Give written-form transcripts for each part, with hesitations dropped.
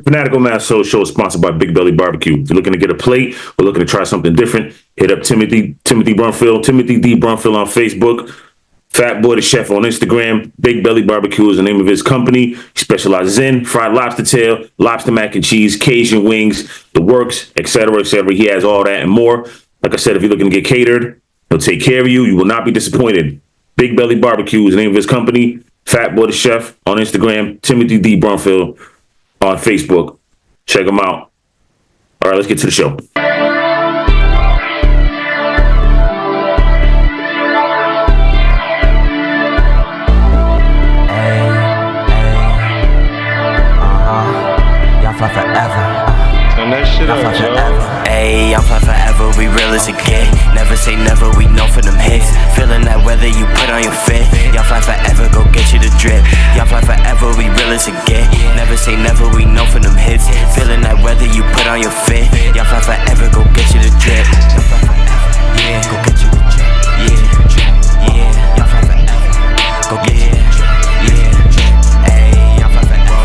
Fanatical Massholes show is sponsored by Big Belly Barbecue. If you're looking to get a plate or looking to try something different, hit up Timothy Brunfield, Timothy D. Brunfield on Facebook, Fat Boy the Chef on Instagram. Big Belly Barbecue is the name of his company. He specializes in fried lobster tail, lobster mac and cheese, Cajun wings, the works, etc., etc. He has all that and more. Like I said, if you're looking to get catered, he'll take care of you. You will not be disappointed. Big Belly Barbecue is the name of his company. Fat Boy the Chef on Instagram. Timothy D. Brunfield on Facebook. Check them out. All right, let's get to the show. Y'all fly forever. Turn that shit up, yo. Ayy, y'all fly forever, we real as a kid. Never say never, we know for them hits. Feeling that weather you put on your fit. Y'all fly forever, go get you the drip. Y'all fly forever, we real as a kid. Never say never, we know for them hits. Feeling that weather you put on your fit. Y'all fly forever, go get you the drip. Yeah, go get you the drip. Yeah, yeah, y'all fly forever. Go get you the drip. Yeah, ayy, y'all fly forever.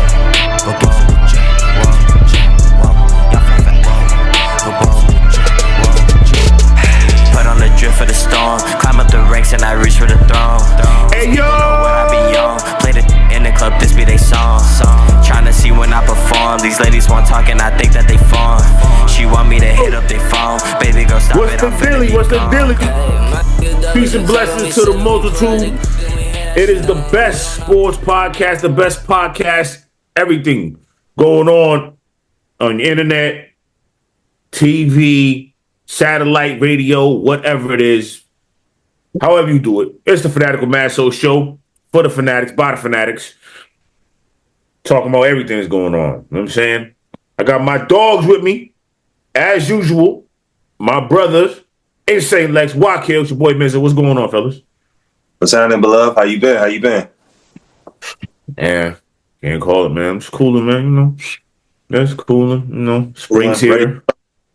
Go get you the drip. Put on the drip for the storm. Climb up the ranks and I reach for the throne. Hey yo! Know what I be on. Play the in the club, this be they song. Tryna see when I perform. These ladies want talk and I think that they fawn. She want me to hit up their phone. Baby girl, stop What's it. the dilly? What's the dilly? Peace and blessings to the multitude. It is the best sports podcast, the best podcast, everything going on the internet, TV, satellite radio, whatever it is, however you do it. It's the Fanatical Massholes show for the fanatics, by the fanatics, talking about everything that's going on. You know what I'm saying? I got my dogs with me, as usual, my brothers, Insane Lex, Wakil, it's your boy Mizzo. What's going on, fellas? What's happening, beloved? How you been? Yeah, can't call it, man. It's cooling, man, you know. It's cooling, you know. Spring's here.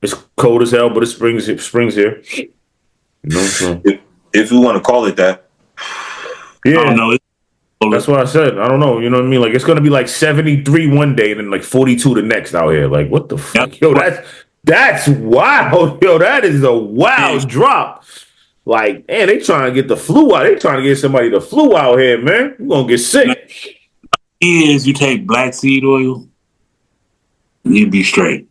It's cold as hell, but it's spring's here. You know, so. If you want to call it that. Yeah. I don't know. That's what I said. I don't know. You know what I mean? Like, it's going to be like 73 one day and then like 42 the next out here. Like, what the fuck? Yo, that's wild. Yo, that is a wild drop. Like, man, they trying to get the flu out. They trying to get somebody the flu out here, man. You're going to get sick. You take black seed oil, you'd be straight.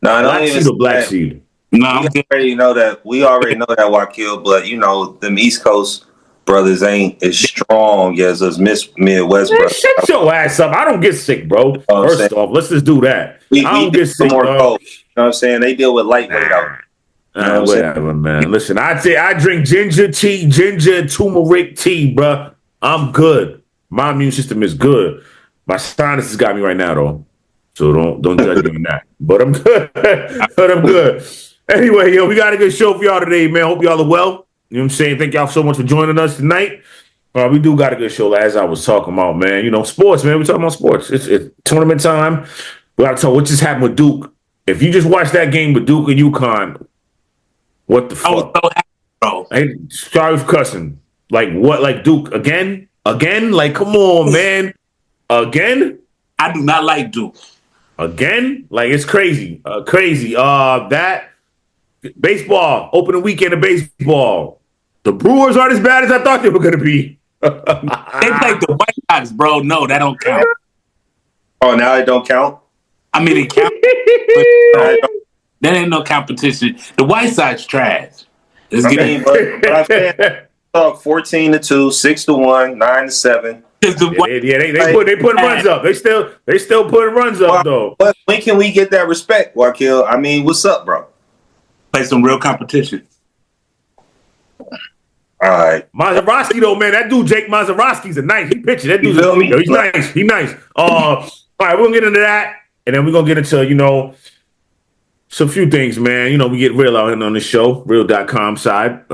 No, black seed or black seed? No, we already know that Wakil, but you know, them East Coast brothers ain't as strong as us Midwest brothers. Shut your ass up. I don't get sick, bro. First off, let's just do that. I don't get sick, bro. You know what I'm saying? They deal with lightweight out. Whatever, man. Listen, I drink ginger tea, ginger and turmeric tea, bro. I'm good. My immune system is good. My sinuses got me right now, though. So don't judge me on that. But I'm good. Anyway, yo, we got a good show for y'all today, man. Hope y'all are well. You know what I'm saying? Thank y'all so much for joining us tonight. We do got a good show, as I was talking about, man. You know, sports, man. We're talking about sports. It's tournament time. We got to talk what just happened with Duke. If you just watched that game with Duke and UCONN, what the fuck? I was so happy, bro. Hey, sorry for cussing. Like, what? Like, Duke, again? Like, come on, man. Again? I do not like Duke. Again? Like, it's crazy. That baseball, opening weekend of baseball. The Brewers aren't as bad as I thought they were going to be. They played the White Sox, bro. No, that don't count. Oh, now it don't count? I mean, it counts. That ain't no competition. The White Sox trash. But I'm saying, 14-2, 6-1, 9-7. They put runs up. They still putting runs up though. But when can we get that respect, Wakil? I mean, what's up, bro? Play some real competition. All right, Maserowski though, man. That dude Jake Maserowski's a nice. He pitching. That dude, he's nice. He's nice. All right, we're gonna get into that, and then we're gonna get into some few things, man. You know, we get real out here on this show, real.com side.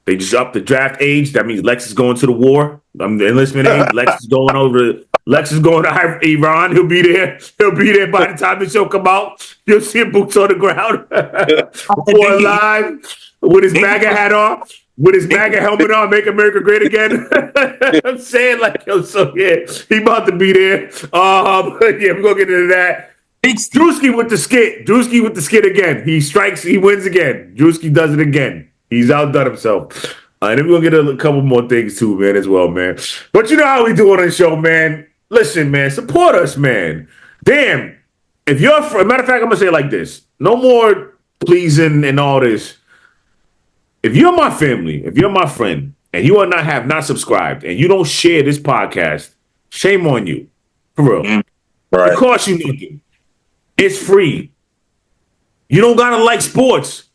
They just upped the draft age. That means Lex is going to the war. The enlistment age. Lex is going to Iran. He'll be there. By the time the show come out. You'll see him boots on the ground. Or live with his MAGA hat on. with his MAGA helmet on, make America great again. I'm saying like, yo, so yeah, he about to be there. Yeah, we're gonna get into that. Druski with the skit. Druski with the skit again. He strikes, he wins again. Druski does it again. He's outdone himself. And then we're gonna get a couple more things too, man, as well, man. But you know how we do it on the show, man. Listen, man, support us, man. Damn. If you're matter of fact, I'm gonna say it like this. No more pleasing and all this. If you're my family, if you're my friend, and you are have not subscribed, and you don't share this podcast, shame on you. For real. Right. It costs you nothing. It's free. You don't gotta like sports.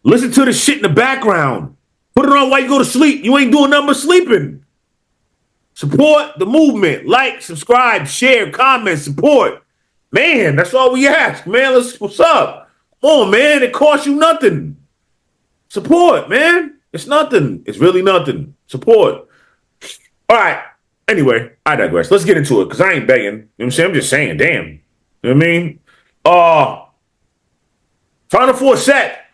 Listen to the shit in the background. Put it on while you go to sleep. You ain't doing nothing but sleeping. Support the movement. Like, subscribe, share, comment, support. Man, that's all we ask, man. What's up? Come on, man. It costs you nothing. Support, man. It's nothing. It's really nothing. Support. All right. Anyway, I digress. Let's get into it because I ain't begging. You know what I'm saying? I'm just saying, damn. You know what I mean? Final Four set.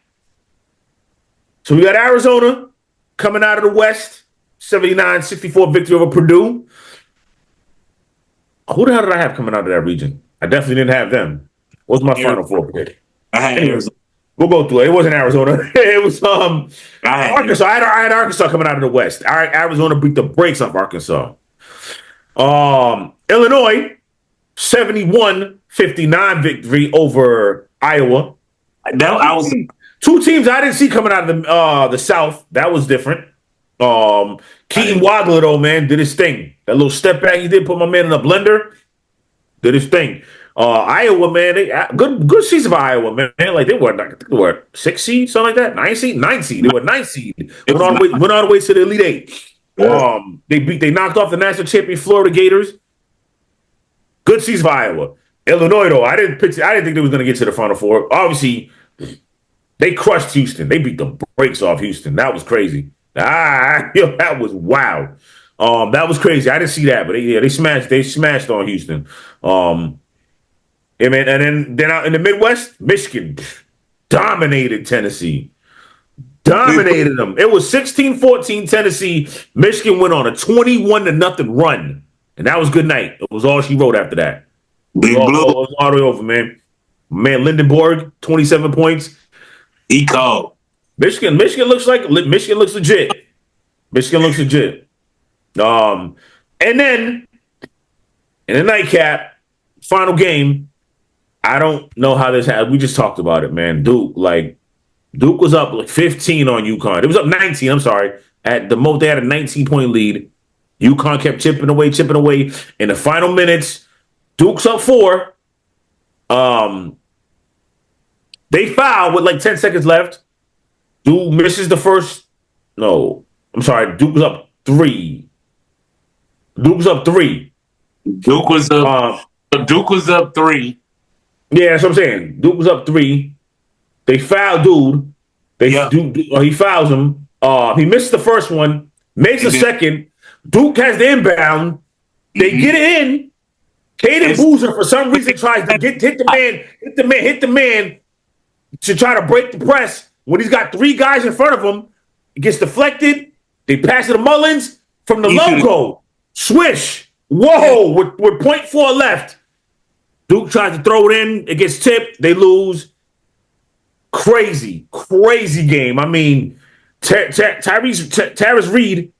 So we got Arizona coming out of the West, 79-64 victory over Purdue. Who the hell did I have coming out of that region? I definitely didn't have them. What was my Final Four pick? I had Arizona. We'll go through it. It wasn't Arizona. It was Arkansas. I had Arkansas coming out of the West. Arizona beat the brakes off Arkansas. Illinois, 71-59 victory over Iowa. Two teams I didn't see coming out of the South. That was different. Keaton Wagler, though, man, did his thing. That little step back he did, put my man in a blender, did his thing. Iowa, man, they good season for Iowa, man. Like they were 6 seed, something like that. 9 seed. They were 9 seed. Went all the way to the Elite Eight. Yeah. They knocked off the national champion Florida Gators. Good season for Iowa. Illinois, though, I didn't think they was going to get to the Final Four. Obviously, they crushed Houston. They beat the brakes off Houston. That was crazy. That was wow. That was crazy. I didn't see that, but they smashed on Houston. Yeah, man, and then out in the Midwest, Michigan dominated Tennessee. Dominated them. It was 16-14 Tennessee. Michigan went on a 21-0 run. And that was good night. It was all she wrote after that. It was all the way over, man. Man, Lindenborg, 27 points. He called. Michigan looks legit. Michigan looks legit. And then in the nightcap, final game, I don't know how this happened. We just talked about it, man. Duke was up like 15 on UConn. It was up 19, I'm sorry. At the most, they had a 19-point lead. UConn kept chipping away. In the final minutes, Duke's up 4. They foul with like 10 seconds left. Duke misses the first. No, I'm sorry. Duke was up 3. Duke was up 3. Duke was up 3. Yeah, that's what I'm saying. Duke was up 3. They foul dude. He fouls him. He missed the first one. Makes a second. Duke has the inbound. They get it in. Caden Boozer, for some reason, tries to hit the man to try to break the press. When he's got 3 guys in front of him, it gets deflected. They pass it to Mullins from the logo. Swish. Whoa, with 0.4 left. Duke tries to throw it in. It gets tipped. They lose. Crazy game. I mean, Tyrese Reed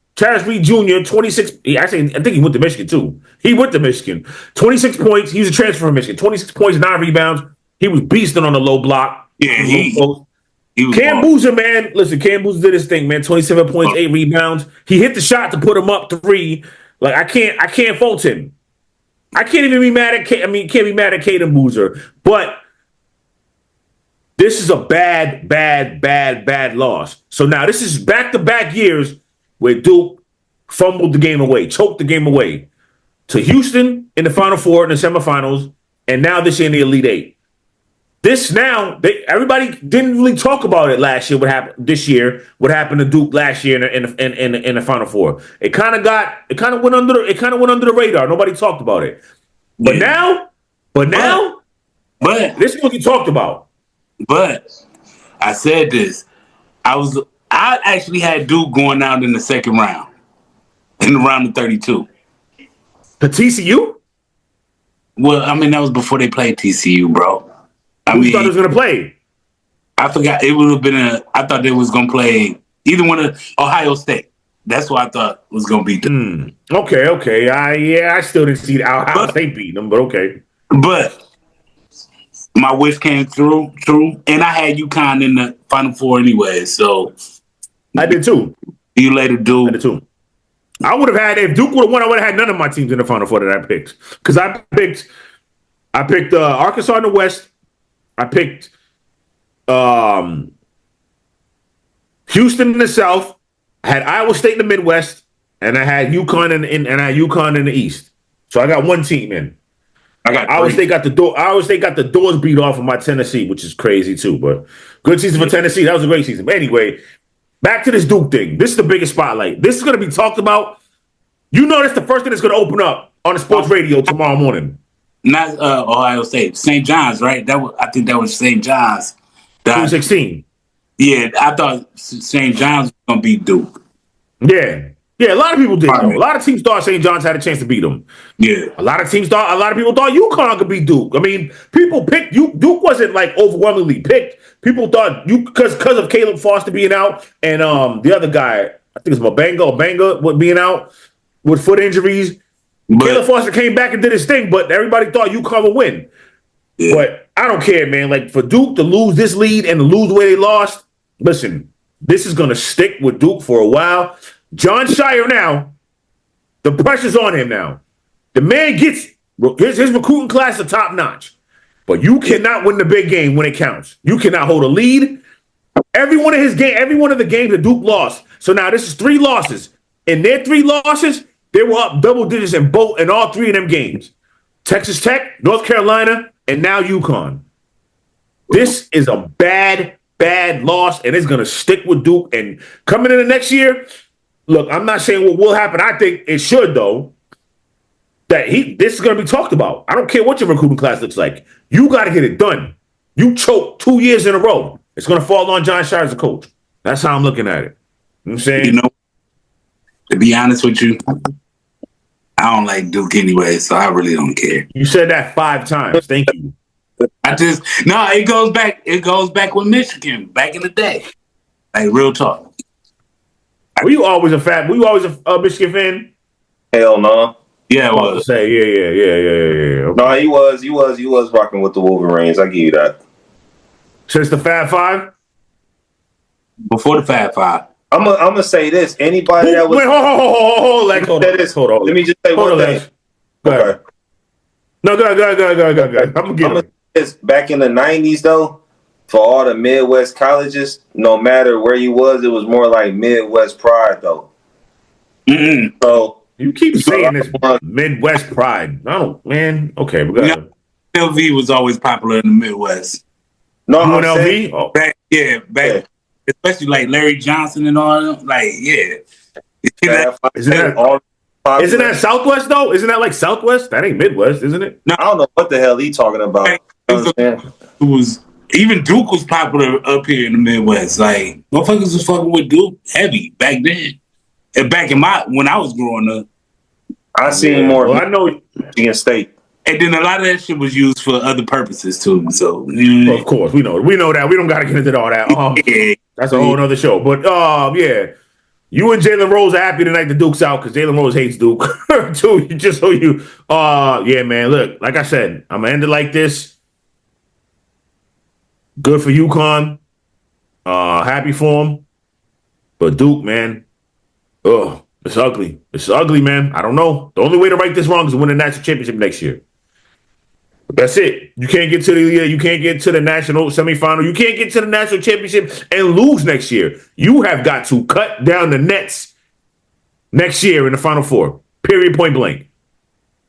Jr., 26. I think he went to Michigan, too. He went to Michigan. 26 points. He was a transfer from Michigan. 26 points, 9 rebounds. He was beasting on the low block. Yeah, he was Cam Boozer, man. Listen, Cam Boozer did his thing, man. 27 points, 8 rebounds. He hit the shot to put him up 3. Like, I can't fault him. I can't even be mad at can't be mad at Caden Boozer. But this is a bad loss. So now this is back-to-back years where Duke fumbled the game away, choked the game away to Houston in the Final Four in the semifinals, and now this year in the Elite Eight. Everybody didn't really talk about it last year. What happened this year? What happened to Duke last year in the Final Four? It kind of went under the radar. Nobody talked about it. But now, this is what you talked about. But I said this. I I actually had Duke going out in the second round, in the round of 32. The TCU? Well, I mean, that was before they played TCU, bro. Who thought it was going to play? I forgot. It would have been I thought they was going to play either one of Ohio State. That's what I thought was going to be. Okay. I still didn't see Ohio State beating them, but okay. But my wish came true, and I had UConn in the Final Four anyway, so. I did too. You later do. I did too. I would have had, if Duke would have won, I would have had none of my teams in the Final Four that I picked. Because I picked Arkansas in the West. I picked Houston in the South. I had Iowa State in the Midwest, and I had UConn in the East. So I got one team in. Iowa State got the doors beat off of my Tennessee, which is crazy too. But good season for Tennessee. That was a great season. But anyway, back to this Duke thing. This is the biggest spotlight. This is going to be talked about. You know, that's the first thing that's going to open up on the sports radio tomorrow morning. Not Ohio State, St. John's, right? I think that was St. John's. 2016. Yeah, I thought St. John's was going to beat Duke. Yeah, a lot of people did, though. A lot of teams thought St. John's had a chance to beat them. Yeah. A lot of people thought UConn could beat Duke. I mean, people picked Duke wasn't like overwhelmingly picked. People thought because of Caleb Foster being out and the other guy, I think it's Banga being out with foot injuries. Caleb Foster came back and did his thing, but everybody thought UConn would win. Yeah. But I don't care, man. Like, for Duke to lose this lead and to lose the way they lost, listen, this is going to stick with Duke for a while. John Shire now, the pressure's on him now. The man gets his recruiting class is top notch, but you cannot win the big game when it counts. You cannot hold a lead. Every one of the games that Duke lost. So now this is 3 losses. In their 3 losses, they were up double digits in all 3 of them games. Texas Tech, North Carolina, and now UConn. This is a bad loss, and it's going to stick with Duke. And coming into next year, look, I'm not saying what will happen. I think it should, though, that this is going to be talked about. I don't care what your recruiting class looks like. You got to get it done. You choked 2 years in a row. It's going to fall on John Shire as a coach. That's how I'm looking at it. You know what I'm saying? You know, to be honest with you, I don't like Duke anyway, so I really don't care. You said that 5 times. Thank you. It goes back. It goes back with Michigan back in the day. Like, real talk. Were you always a Michigan fan? Hell no. Yeah, I was. Say yeah. Okay. No, he was rocking with the Wolverines. I give you that. Since the Fab Five? Before the Fab Five. I'm gonna say this. Anybody that was hold on. Let me just say one thing. Okay. No, go ahead. I'm gonna get it. This back in the 90s though, for all the Midwest colleges, no matter where you was, it was more like Midwest pride though. Mm-hmm. So you keep saying this Midwest pride. Man. Okay, we got LV was always popular in the Midwest. No, I'm LV? Oh. Back, especially like Larry Johnson and all of them. Like, yeah. Isn't that Southwest though? Isn't that like Southwest? That ain't Midwest, isn't it? No, I don't know what the hell he talking about. Even Duke was popular up here in the Midwest. Like, motherfuckers was fucking with Duke heavy back then. And back when I was growing up. I seen more. Well, I know Michigan State. And then a lot of that shit was used for other purposes too. So of course, we know that. We don't gotta get into all that. That's a whole other show. But yeah. You and Jalen Rose are happy tonight the Duke's out because Jalen Rose hates Duke too. Just so you, yeah, man. Look, like I said, I'm gonna end it like this. Good for UConn. Happy for him. But Duke, man, it's ugly. It's ugly, man. I don't know. The only way to right this wrong is to win the national championship next year. That's it. You can't get to the national semifinal. You can't get to the national championship and lose next year. You have got to cut down the nets next year in the Final Four. Period. Point blank.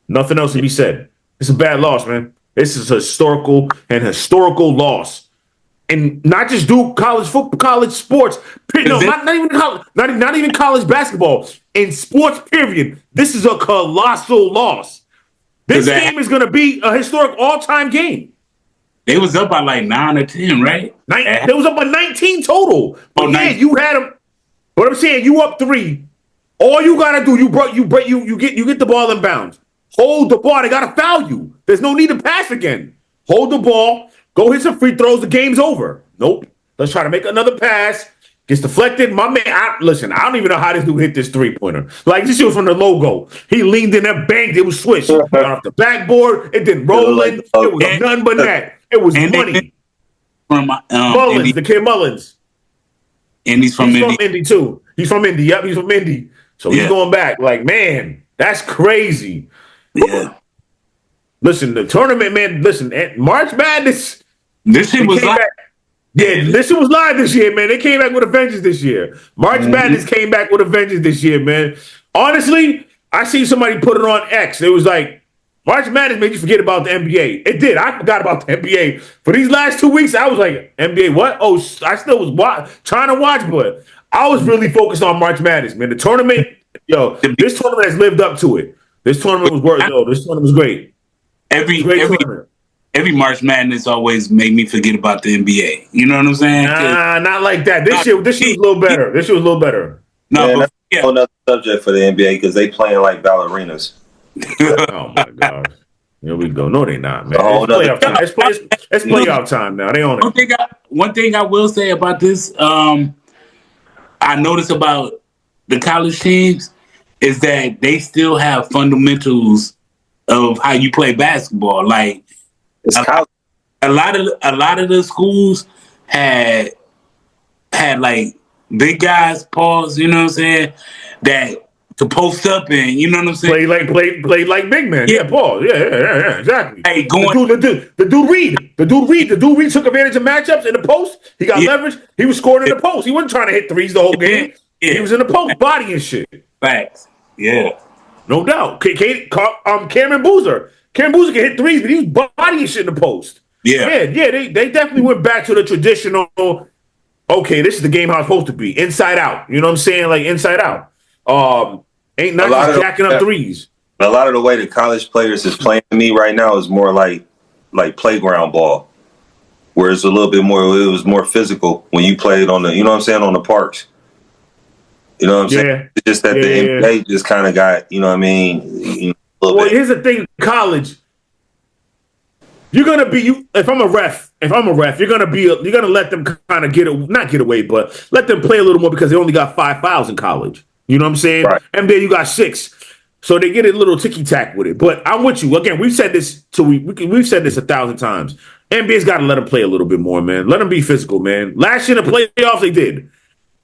Nothing else to be said. It's a bad loss, man. This is a historical loss, and not just Duke, college football, college sports. No, not even college basketball. In sports, period. This is a colossal loss. This game is going to be a historic all-time game. They was up by like 9 or 10, right? They was up by 19 total. But yeah, you had them. What I'm saying, you up 3. All you gotta do, you get the ball in bounds. Hold the ball. They gotta foul you. There's no need to pass again. Hold the ball. Go hit some free throws. The game's over. Nope. Let's try to make another pass. Gets deflected. My man, I don't even know how this dude hit this 3-pointer. Like, this shit was from the logo. He leaned in there, banged. It was swish. Got off the backboard. It didn't roll in. It was none but net. It was money. From Mullins, Indy. the kid Mullins. And he's from Indy too. He's from Indy. Yep, he's from Indy. So he's going back. Like, man, that's crazy. Yeah. Listen, the tournament, man. Listen, March Madness. This shit was like. Yeah, this shit was live this year, man. They came back with a vengeance this year. March Madness came back with a vengeance this year, man. Honestly, I seen somebody put it on X. It was like, March Madness made you forget about the NBA. It did. I forgot about the NBA. For these last 2 weeks, I was like, NBA what? Oh, I still was trying to watch, but I was really focused on March Madness, man. The tournament, this tournament has lived up to it. This tournament was this tournament was great. Every March Madness always made me forget about the NBA. You know what I'm saying? Nah, not like that. This year was a little better. This year was a little better. No, that's another subject for the NBA because they playing like ballerinas. Oh my gosh. Here we go. No, they not, man. It's playoff time now. They on it. One thing I will say about this, I noticed about the college teams is that they still have fundamentals of how you play basketball. Like a lot of the schools had like big guys, pause, you know what I'm saying, that to post up and you know what I'm saying? Play like big man. Yeah, Paul. Yeah, exactly. Hey, the dude Reed took advantage of matchups in the post. He got leverage. He was scoring in the post. He wasn't trying to hit threes the whole game. He was in the post, body and shit. Facts. Yeah. No doubt. Cameron Boozer. Cameron Boozer can hit threes, but he was bodying shit in the post. Yeah. They definitely went back to the traditional, okay, this is the game how it's supposed to be. Inside out. You know what I'm saying? Like inside out. Ain't not just jacking up threes. A lot of the way the college players is playing to me right now is more like playground ball, where it's a little bit more. It was more physical when you played on the, you know what I'm saying, on the parks. You know what I'm saying? It's just that the NBA just kind of got, you know what I mean. Here's the thing: college. You're gonna be if I'm a ref, you're gonna let them kind of not get away, but let them play a little more because they only got 5 fouls in college. You know what I'm saying? Right. NBA, you got 6. So they get a little ticky-tack with it. But I'm with you. Again, we've said this we've said this 1,000 times. NBA's got to let them play a little bit more, man. Let them be physical, man. Last year in the playoffs, they did.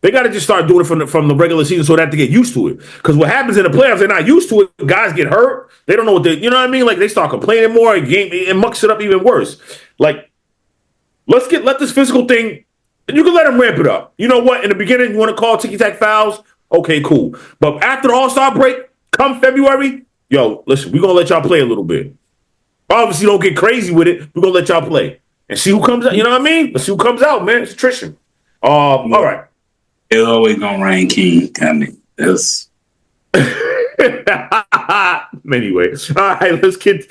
They got to just start doing it from the regular season so they have to get used to it. Because what happens in the playoffs, they're not used to it. Guys get hurt. They don't know what you know what I mean? Like, they start complaining more. It mucks it up even worse. Like, let this physical thing, and you can let them ramp it up. You know what? In the beginning, you want to call ticky-tack fouls? Okay, cool. But after the All-Star break, come February, listen, we're going to let y'all play a little bit. Obviously, don't get crazy with it. We're going to let y'all play. And see who comes out. You know what I mean? Let's see who comes out, man. It's attrition. All right. It's always going to rain king. I mean, that's... Anyway. All right, let's get...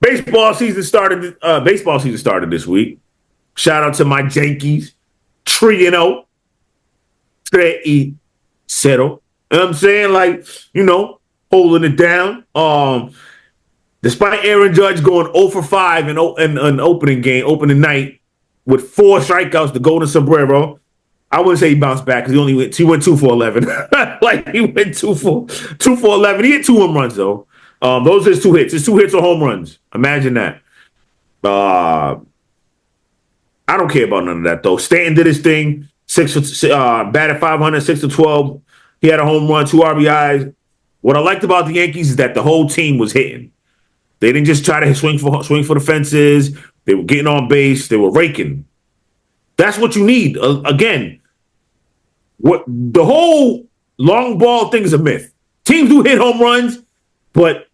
baseball season started this week. Shout out to my Yankees. 3-0. 3-0. You know what I'm saying? Like, holding it down. Despite Aaron Judge going 0 for 5 in opening night with 4 strikeouts, the golden sombrero, I wouldn't say he bounced back because he went 2 for 11. Like, he went 2 for 11. He hit 2 home runs though. Those are his 2 hits. His 2 hits are home runs. Imagine that. I don't care about none of that though. Stanton did his thing. Batted 500, 6-12. He had a home run, 2 RBIs. What I liked about the Yankees is that the whole team was hitting. They didn't just try to swing for the fences. They were getting on base. They were raking. That's what you need. Again, what the whole long ball thing is a myth. Teams do hit home runs, but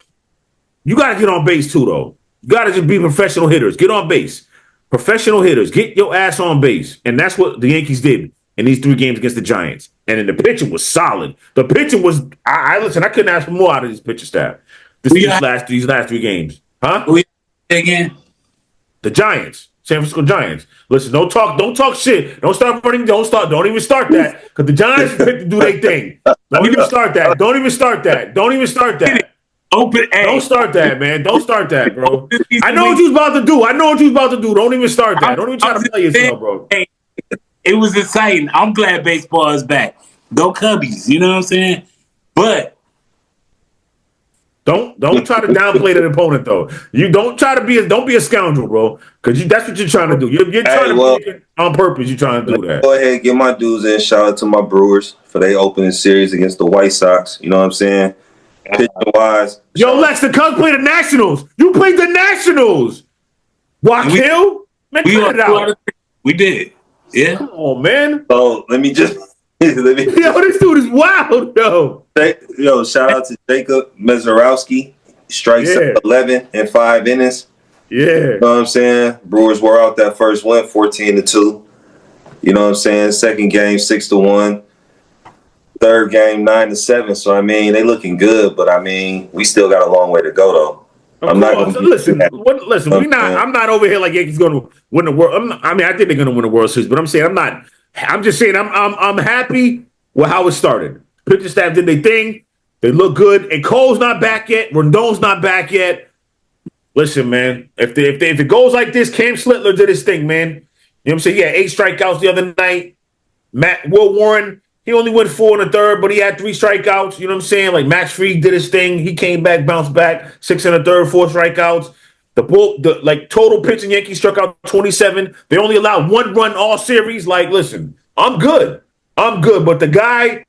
you got to get on base too, though. You got to just be professional hitters. Get on base. Professional hitters, get your ass on base. And that's what the Yankees did in these 3 games against the Giants. And then the pitching was solid. The pitching was, I couldn't ask for more out of this pitcher staff. These last 3 games. Huh? Again? The Giants. San Francisco Giants. Listen, don't talk shit. Don't even start that. Because the Giants do their thing. Don't even start that. Don't even start that. Don't start that, man. Don't start that, bro. I know what you was about to do. Don't even start that. Don't even try to play yourself, bro. It was exciting. I'm glad baseball is back. Go Cubbies. You know what I'm saying? But don't try to downplay the opponent, though. You don't be a scoundrel, bro. Because that's what you're trying to do. You're trying to be on purpose. You're trying to do that. Go ahead, get my dudes in. Shout out to my Brewers for their opening series against the White Sox. You know what I'm saying? Pitching wise. Yo, Lex, the Cubs played the Nationals. You played the Nationals. Wakil? Man, cut it out. We did. Yeah. Come on, man. So let me just. Yo, this dude is wild, yo. Yo, shout out to Jacob Mizorowski. Strikes 11 in 5 innings. Yeah. You know what I'm saying? Brewers were out that first one, 14-2. You know what I'm saying? Second game, 6-1. Third game, 9-7. So, I mean, they looking good, but, I mean, we still got a long way to go, though. I'm not going to listen, I'm not over here like Yankees going to win the world. I think they're going to win the World Series, but I'm saying I'm just saying I'm happy with how it started. Pitching staff did their thing. They look good. And Cole's not back yet. Rondon's not back yet. Listen, man, if it goes like this, Cam Slittler did his thing, man. You know what I'm saying? He had 8 strikeouts the other night. Will Warren, he only went 4 in the third, but he had 3 strikeouts. You know what I'm saying? Like Max Fried did his thing. He came back, bounced back, 6 in the third, 4 strikeouts. The total pitching Yankees struck out 27. They only allowed 1 run all series. Like, listen, I'm good. But the guy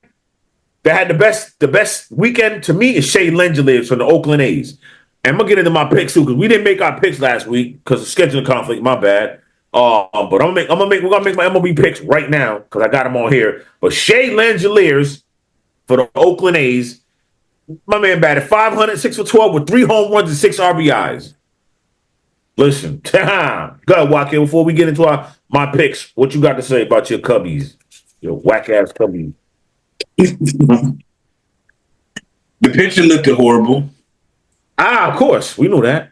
that had the best weekend to me is Shea Langeliers from the Oakland A's. And I'm gonna get into my picks too, because we didn't make our picks last week because of scheduling conflict. My bad. But we're gonna make my MLB picks right now because I got them on here. But Shea Langeliers for the Oakland A's, my man batted 500, 6 for 12 with 3 home runs and 6 RBIs. Listen, go ahead, Wakil. Before we get into my picks, what you got to say about your Cubbies, your whack ass Cubbies? The pitching looked horrible. Of course. We know that.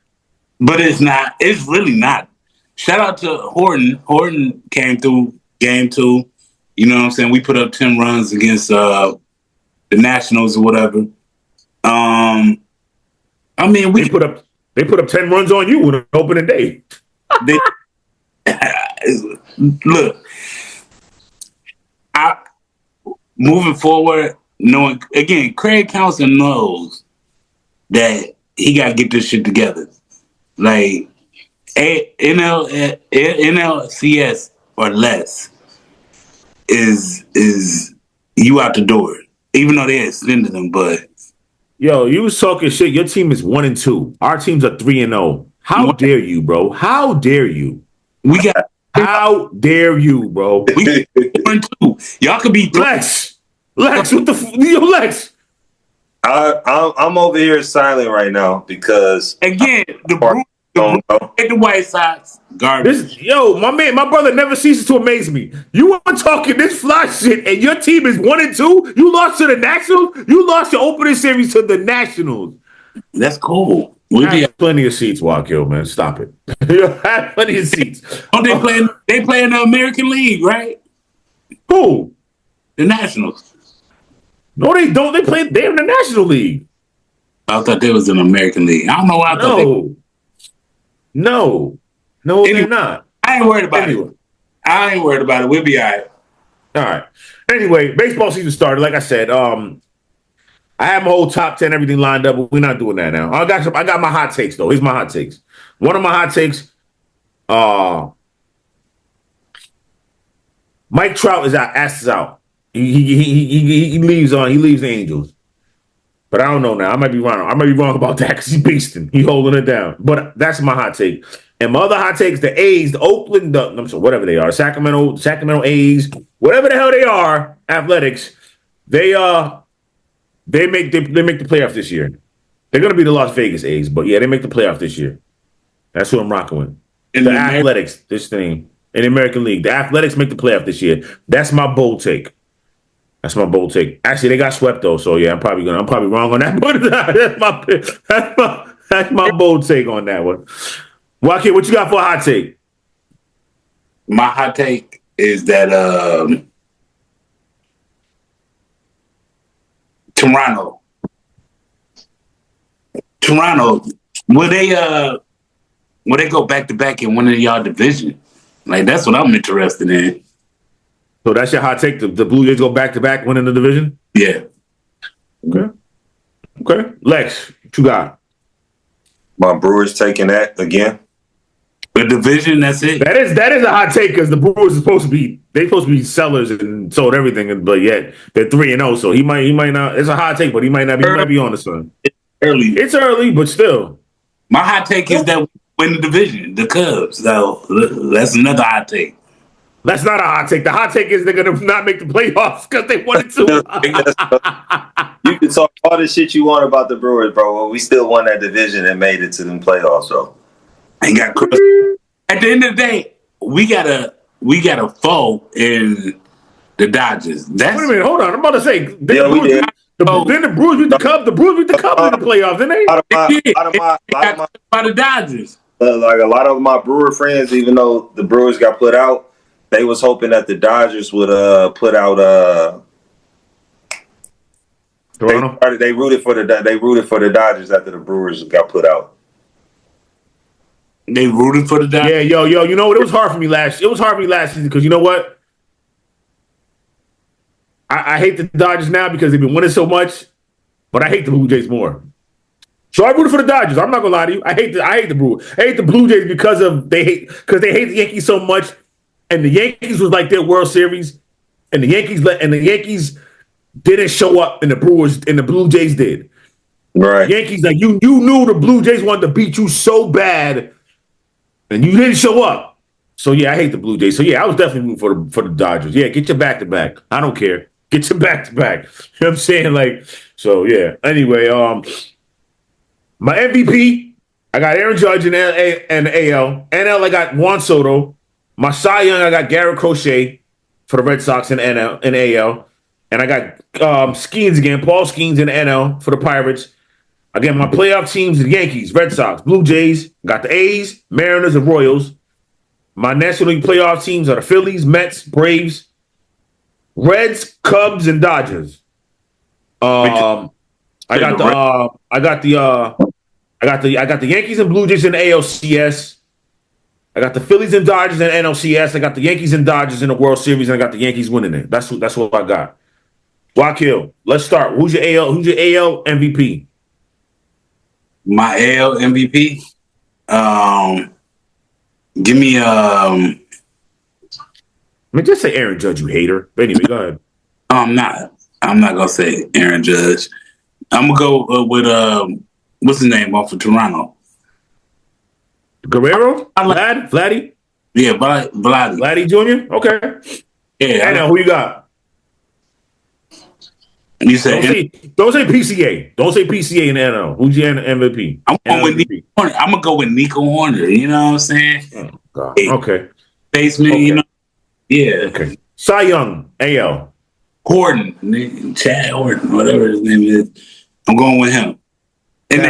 But it's not. It's really not. Shout out to Horton. Horton came through game 2. You know what I'm saying? We put up 10 runs against the Nationals or whatever. I mean, they put up 10 runs on you in an opening day. Look, moving forward, knowing again, Craig Counsell knows that he got to get this shit together. Like NLCS or less is you out the door. Even though they extended them, but yo, you was talking shit. Your team is 1-2. Our teams are 3-0. How dare you, bro? How dare you? How dare you, bro? We 1-2. Y'all could be Lex. What the yo, Lex? I'm over here silent right now because again the White Sox garbage. My brother never ceases to amaze me. You are talking this fly shit, and your team is 1-2. You lost to the Nationals. You lost your opening series to the Nationals. That's cool. We have plenty of seats, Wakil, man. Stop it. You have plenty of seats. Oh, they play in the American League, right? Who? The Nationals. No, they don't. They're in the National League. I thought they was in the American League. I don't know why I thought they. No, anyway, they're not. I ain't worried about it. We'll be all right. All right. Anyway, baseball season started. Like I said, I have my whole top 10, everything lined up, but we're not doing that now. I got my hot takes, though. Here's my hot takes. One of my hot takes, Mike Trout is out. Ass is out. He leaves the Angels. But I don't know now. I might be wrong. About that because he's beasting. He's holding it down. But that's my hot take. And my other hot take is the A's, the Oakland, whatever they are, Sacramento A's, whatever the hell they are, athletics. They make the playoffs this year. They're gonna be the Las Vegas A's, but yeah, they make the playoffs this year. That's who I'm rocking with. In the Athletics, this thing in the American League, the Athletics make the playoff this year. That's my bold take. Actually, they got swept though, so yeah, I'm probably wrong on that. But that's my bold take on that one. Wakil, what you got for a hot take? My hot take is that Toronto, will they go back to back in one of y'all division? Like that's what I'm interested in. So that's your hot take. The Blue Jays go back to back, winning the division. Yeah. Okay. Lex, what you got? My Brewers taking that again. The division, that's it. That is a hot take because the Brewers are supposed to be sellers and sold everything, but yet they're 3-0. So he might not. It's a hot take, but he might not be. He might be on the sun. It's early, but still. My hot take is that we win the division, the Cubs. So that's another hot take. That's not a hot take. The hot take is they're gonna not make the playoffs because they wanted to. You can talk all the shit you want about the Brewers, bro. We still won that division and made it to them playoffs, so. And got at the end of the day, we got a foe in the Dodgers. That's Wait a minute, hold on. I'm about to say we did. Then the Brewers beat the Cubs. The Brewers beat the Cubs in the playoffs, didn't they? By the Dodgers. Like a lot of my Brewer friends, even though the Brewers got put out, they was hoping that the Dodgers would put out Toronto. They rooted for the Dodgers after the Brewers got put out. They rooted for the Dodgers. Yeah, yo. You know what? It was hard for me last season because you know what? I hate the Dodgers now because they've been winning so much, but I hate the Blue Jays more. So I rooted for the Dodgers. I'm not gonna lie to you. I hate the Brewers. I hate the Blue Jays because they hate the Yankees so much, and the Yankees was like their World Series, and the Yankees didn't show up, and the Blue Jays did. Right. Yankees, like you knew the Blue Jays wanted to beat you so bad, and you didn't show up. So yeah, I hate the Blue Jays. So yeah, I was definitely rooting for the Dodgers. Yeah, get your back to back. I don't care. Get your back to back. You know what I'm saying? Like, so yeah. Anyway, my MVP, I got Aaron Judge in the AL. NL, I got Juan Soto. My Cy Young, I got Garrett Crochet for the Red Sox in AL. And I got Skeens again, Paul Skeens in the NL for the Pirates. Again, my playoff teams, the Yankees, Red Sox, Blue Jays. Got the A's, Mariners, and Royals. My National League playoff teams are the Phillies, Mets, Braves, Reds, Cubs, and Dodgers. I got the Yankees and Blue Jays in the ALCS. I got the Phillies and Dodgers in NLCS. I got the Yankees and Dodgers in the World Series, and I got the Yankees winning it. That's what I got. Wakil, let's start. Who's your AL MVP? My AL MVP. Give me I mean, just say Aaron Judge, you hater. But anyway, go ahead. I'm not gonna say Aaron Judge. I'm gonna go with what's his name off of Toronto? Guerrero? Vladdy? Yeah, Vladdy. Vladdy Jr.? Okay. Yeah. I know who you got. You said don't say PCA. Don't say PCA in the NL. Who's your MVP? I'm gonna go with Nico Horner. You know what I'm saying? Oh, God. Okay. Baseman, okay. You know? Yeah. Okay. Cy Young, AL. Horton. Chad Horton, whatever his name is. I'm going with him. In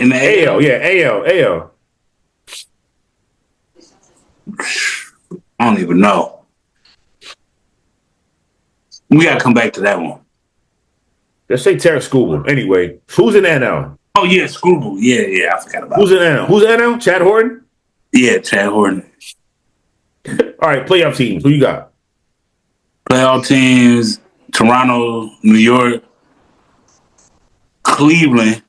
the AL, yeah, AL. I don't even know. We gotta come back to that one. Let's say Terry Scooble. Anyway, who's in NL? Oh yeah, Scooble. Yeah, I forgot about Who's in NL? Who's in NL? Chad Horton? Yeah, Chad Horton. All right, playoff teams. Who you got? Playoff teams, Toronto, New York, Cleveland.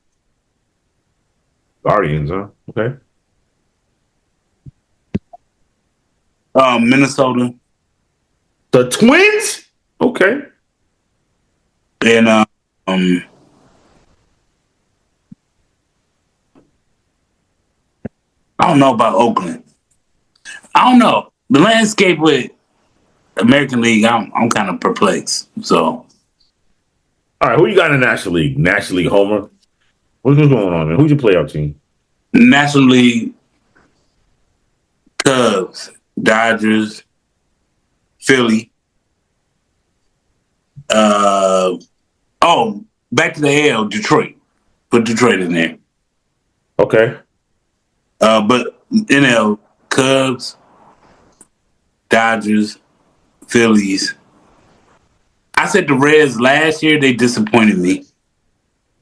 Guardians, huh? Okay. Minnesota. The Twins? Okay. And I don't know about Oakland. I don't know. The landscape with American League, I'm kind of perplexed. So, all right, who you got in the National League? National League homer. What's going on, man? Who's your playoff team? National League, Cubs, Dodgers, Philly. Back to the AL, Detroit. Put Detroit in there. Okay. But NL, Cubs, Dodgers, Phillies. I said the Reds last year, they disappointed me.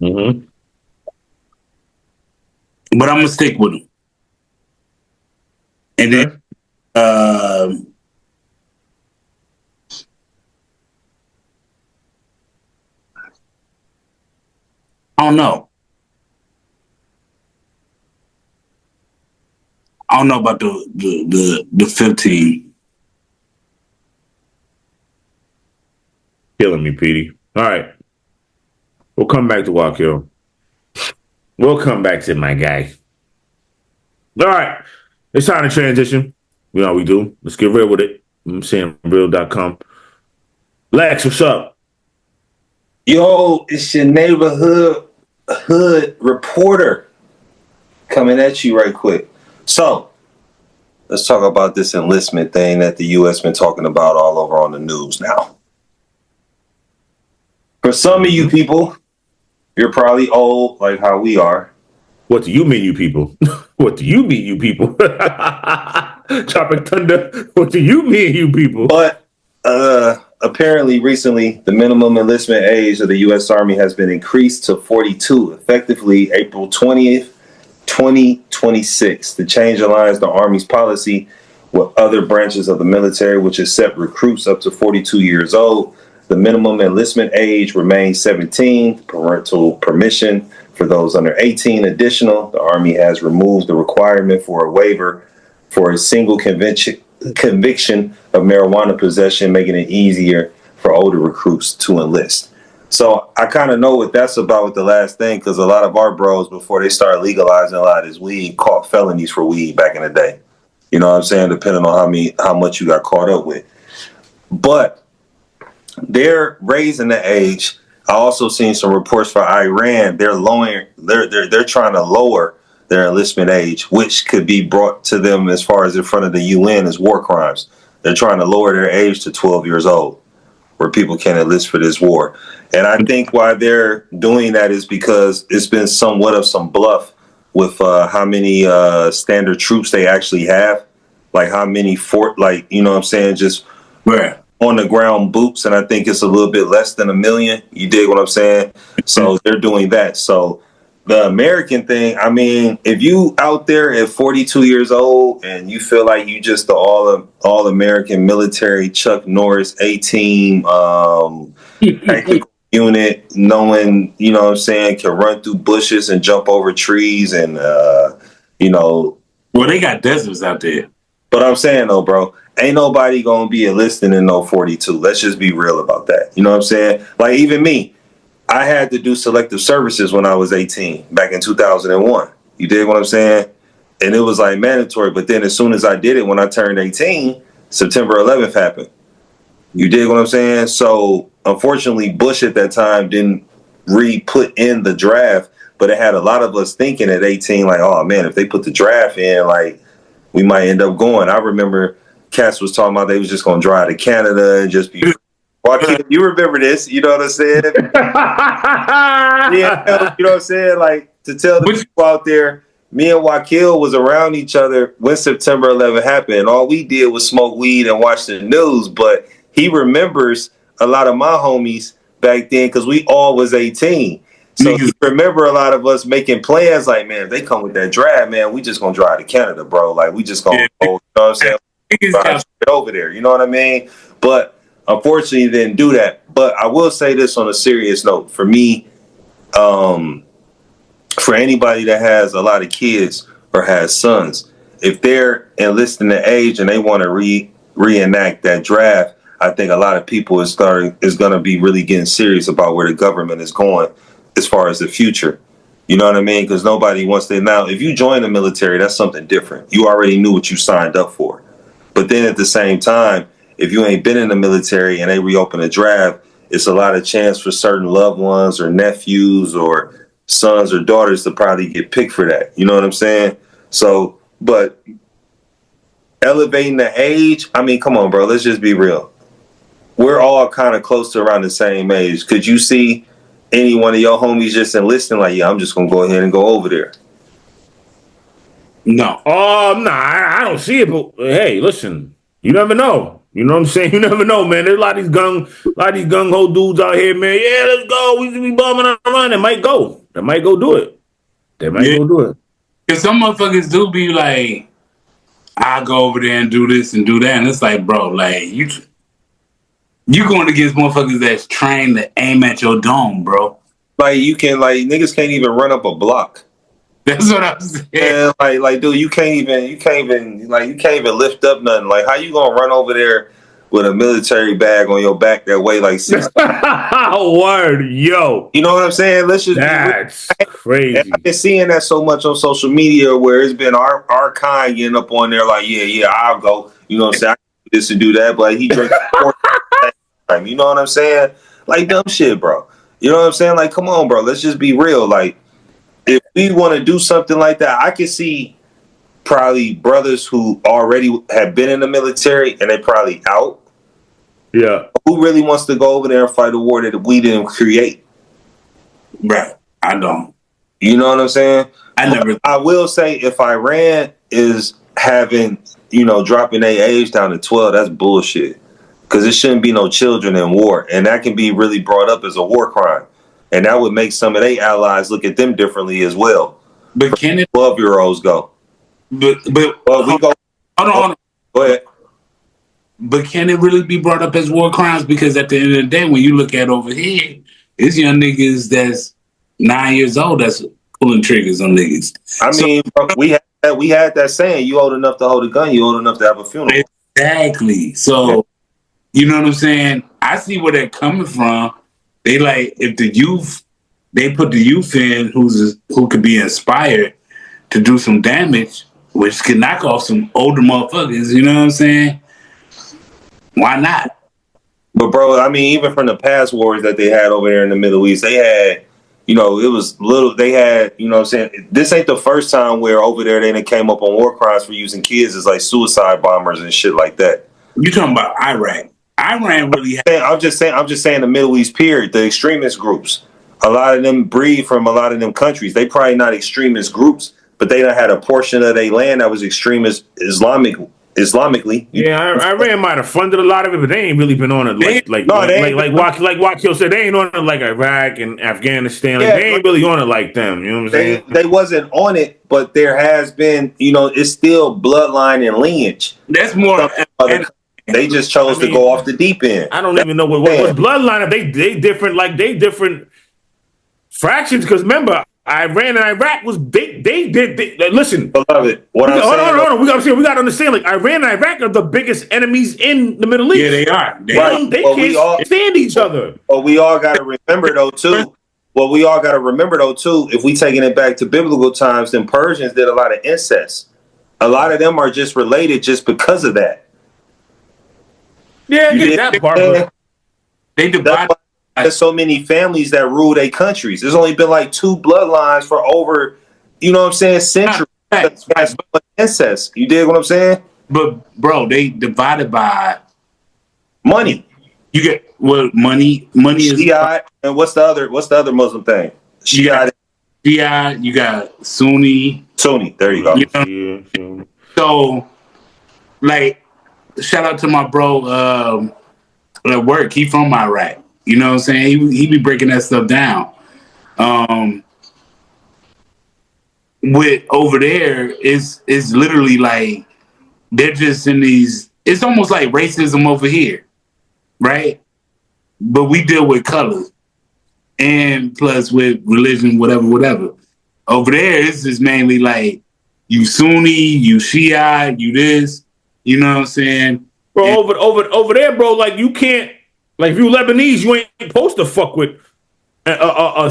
Mm-hmm. But I'm going to stick with them. And then I don't know. I don't know about the 15. Killing me, Petey. All right. We'll come back to Wakil. We'll come back to my guy. All right. It's time to transition. You know how we do. Let's get real with it. I'm saying real.com. Lex, what's up? Yo, it's your neighborhood hood reporter coming at you right quick. So, let's talk about this enlistment thing that the U.S. been talking about all over on the news now. For some of you people, you're probably old like how we are. What do you mean, you people? What do you mean, you people? Tropic Thunder. What do you mean, you people? But apparently recently, the minimum enlistment age of the U.S. Army has been increased to 42, effectively April 20th, 2026. The change aligns the Army's policy with other branches of the military, which accept recruits up to 42 years old. The minimum enlistment age remains 17. Parental permission for those under 18 additional. The Army has removed the requirement for a waiver for a single conviction of marijuana possession, making it easier for older recruits to enlist. So I kind of know what that's about with the last thing, because a lot of our bros, before they started legalizing a lot of this weed, caught felonies for weed back in the day. You know what I'm saying? Depending on how much you got caught up with. But they're raising the age. I also seen some reports for Iran. They're trying to lower their enlistment age, which could be brought to them as far as in front of the UN as war crimes. They're trying to lower their age to 12 years old, where people can enlist for this war. And I think why they're doing that is because it's been somewhat of some bluff with how many standard troops they actually have, like how many you know what I'm saying, just on the ground boots. And I think it's a little bit less than 1 million. You dig what I'm saying? So they're doing that. So the American thing, I mean, if you out there at 42 years old and you feel like you just the all American military Chuck Norris A-team tactical unit, knowing, you know what I'm saying, can run through bushes and jump over trees and you know. Well, they got deserts out there. But I'm saying though, bro, ain't nobody gonna be enlisting in no 42. Let's just be real about that. You know what I'm saying? Like even me, I had to do selective services when I was 18 back in 2001. You dig what I'm saying? And it was like mandatory. But then as soon as I did it, when I turned 18, September 11th happened. You dig what I'm saying? So unfortunately, Bush at that time didn't re-put in the draft, but it had a lot of us thinking at 18, like, oh man, if they put the draft in, like we might end up going. I remember Cass was talking about they was just going to drive to Canada and just be... Wakil, you remember this? You know what I'm saying? Yeah, you know what I'm saying? Like, to tell the people out there, me and Wakil was around each other when September 11th happened. All we did was smoke weed and watch the news. But he remembers a lot of my homies back then because we all was 18. So you remember a lot of us making plans like, man, if they come with that draft, man, we just going to drive to Canada, bro. Like, we just going to go, you know what I'm saying? Drive over there, you know what I mean? But unfortunately, they didn't do that. But I will say this on a serious note. For me, for anybody that has a lot of kids or has sons, if they're enlisting the age and they want to reenact that draft, I think a lot of people is going to be really getting serious about where the government is going as far as the future. You know what I mean? Because nobody wants to. Now, if you join the military, that's something different. You already knew what you signed up for. But then at the same time, if you ain't been in the military and they reopen a draft, it's a lot of chance for certain loved ones or nephews or sons or daughters to probably get picked for that. You know what I'm saying? So, but elevating the age, I mean, come on, bro, let's just be real. We're all kind of close to around the same age. Could you see any one of your homies just enlisting like, yeah, I'm just going to go ahead and go over there? No. Nah, I don't see it. But hey, listen, you never know. You know what I'm saying? You never know, man. There's a lot of these gung ho dudes out here, man. Yeah, let's go. We should be bombing around. They might go. They might go do it. They might Yeah. go do it. Because some motherfuckers do be like, I go over there and do this and do that, and it's like, bro, like you going against motherfuckers that's trained to aim at your dome, bro. Like you can niggas can't even run up a block. That's what I'm saying. And like, dude, you can't even lift up nothing. Like, how you gonna run over there with a military bag on your back that weigh like 6? Word, yo. You know what I'm saying? That's crazy. I've been seeing that so much on social media where it's been our kind getting up on there like, yeah, I'll go. You know what I'm saying? I can do this and do that, but he drinks time. You know what I'm saying? Like dumb shit, bro. You know what I'm saying? Like, come on, bro. Let's just be real. Like, if we want to do something like that, I can see probably brothers who already have been in the military and they probably out. Yeah. Who really wants to go over there and fight a war that we didn't create? Right. I don't. You know what I'm saying? I will say if Iran is having, dropping their age down to 12, that's bullshit. Because it shouldn't be no children in war. And that can be really brought up as a war crime. And that would make some of their allies look at them differently as well. But can it 12-year-olds go? But well, we go. Hold on. Go ahead. But can it really be brought up as war crimes? Because at the end of the day, when you look at over here, it's young niggas that's 9 years old that's pulling triggers on niggas. I mean, bro, we had that saying, you old enough to hold a gun, you old enough to have a funeral. Exactly. So, you know what I'm saying? I see where they're coming from. They like, if the youth, they put the youth in who could be inspired to do some damage, which can knock off some older motherfuckers, you know what I'm saying? Why not? But bro, I mean, even from the past wars that they had over there in the Middle East, they had, it was little, they had, what I'm saying? This ain't the first time where over there they came up on war crimes for using kids as like suicide bombers and shit like that. You talking about Iraq? Iran really I'm just saying the Middle East period, the extremist groups. A lot of them breed from a lot of them countries. They probably not extremist groups, but they done had a portion of their land that was extremist Islamically. Yeah, Iran might have funded a lot of it, but they ain't really been on it like Wakil said, they ain't on it like Iraq and Afghanistan. Like, they ain't really on it like them. You know what I'm saying? They wasn't on it, but there has been, it's still bloodline and lineage. That's more. They just chose to go off the deep end. I don't even know what bloodline. They different. Like they different fractions. Because remember, Iran and Iraq was they listen. Beloved, hold on. We got to understand. Like Iran and Iraq are the biggest enemies in the Middle East. Yeah, they are. They can't stand each other. But we all got to remember though too. If we taking it back to biblical times, then Persians did a lot of incest. A lot of them are just related just because of that. Yeah, I get that part. They divided. There's so many families that rule their countries. There's only been like 2 bloodlines for over, centuries. That's incest. You dig what I'm saying? But bro, they divided by money. You get money. Money is Shiite, and what's the other Muslim thing? Shiite. You got Sunni. There you go. So, like, shout out to my bro at work. He from Iraq. You know what I'm saying? He be breaking that stuff down. With over there, it's literally like they're just in these. It's almost like racism over here, right? But we deal with color and plus with religion, whatever. Over there, it's just mainly like you Sunni, you Shiite, you this. You know what I'm saying? Bro, over there, bro, like you can't, like if you Lebanese, you ain't supposed to fuck with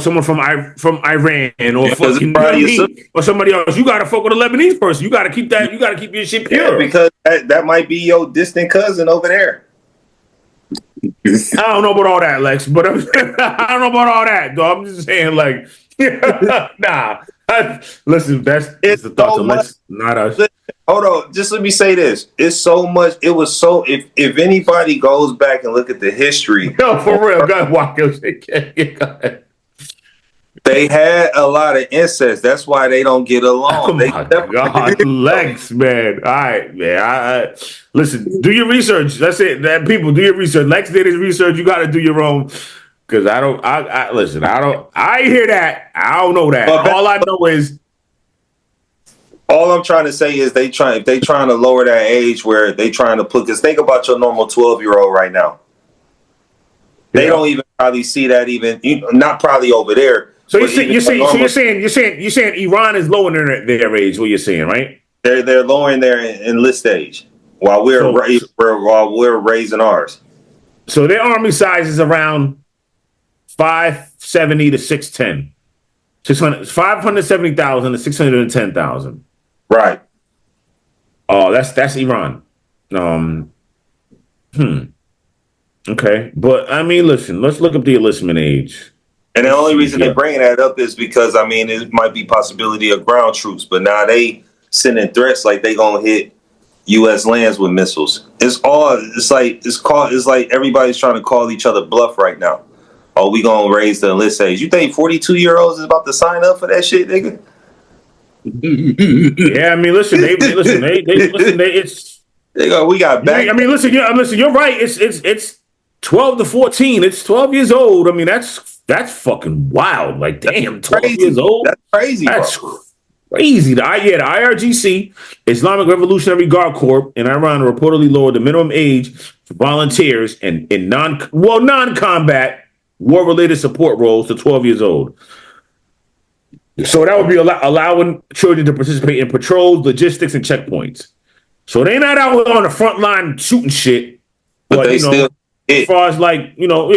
someone from Iran or fucking or somebody else. You gotta fuck with a Lebanese person. You gotta keep that. You gotta keep your shit pure. Yeah, because that might be your distant cousin over there. I don't know about all that, Lex, but I don't know about all that, though. I'm just saying, like, nah. Listen, it's the thoughts of Lex, not us. Hold on, just let me say this. It's so much. It was so. If anybody goes back and look at the history, no, for real, go ahead, Wakil. They had a lot of incest. That's why they don't get along. Oh my God, Lex, man. All right, man. I listen. Do your research. That's it. That people do your research. Lex did his research. You got to do your own. Because I don't. I listen. I don't. I hear that. I don't know that. All I know is. All I'm trying to say is if they trying to lower that age where they trying to put. Because think about your normal 12-year-old right now. They don't even probably see that even. Not probably over there. So you're saying Iran is lowering their age? What you're saying, right? They're lowering their enlist age while we're raising ours. So their army size is around 570 to 610. 570,000 to 610,000. Right. Oh, that's Iran. Okay, but I mean, listen. Let's look up the enlistment age. And the only reason they're bringing that up is because, I mean, it might be possibility of ground troops, but now they sending threats like they gonna hit U.S. lands with missiles. It's like everybody's trying to call each other bluff right now. Oh, we gonna raise the enlist age. You think 42-year-olds is about to sign up for that shit, nigga? Yeah, I mean, listen, we got back. I mean, listen, you're right. It's 12 to 14. It's 12 years old. I mean, that's fucking wild. Like, damn, 12 years old. That's crazy. That's crazy. The IRGC, Islamic Revolutionary Guard Corps in Iran, reportedly lowered the minimum age for volunteers in non-combat war-related support roles to 12 years old. So that would be allowing children to participate in patrols, logistics, and checkpoints. So they're not out on the front line shooting shit, but they still. As far as like, but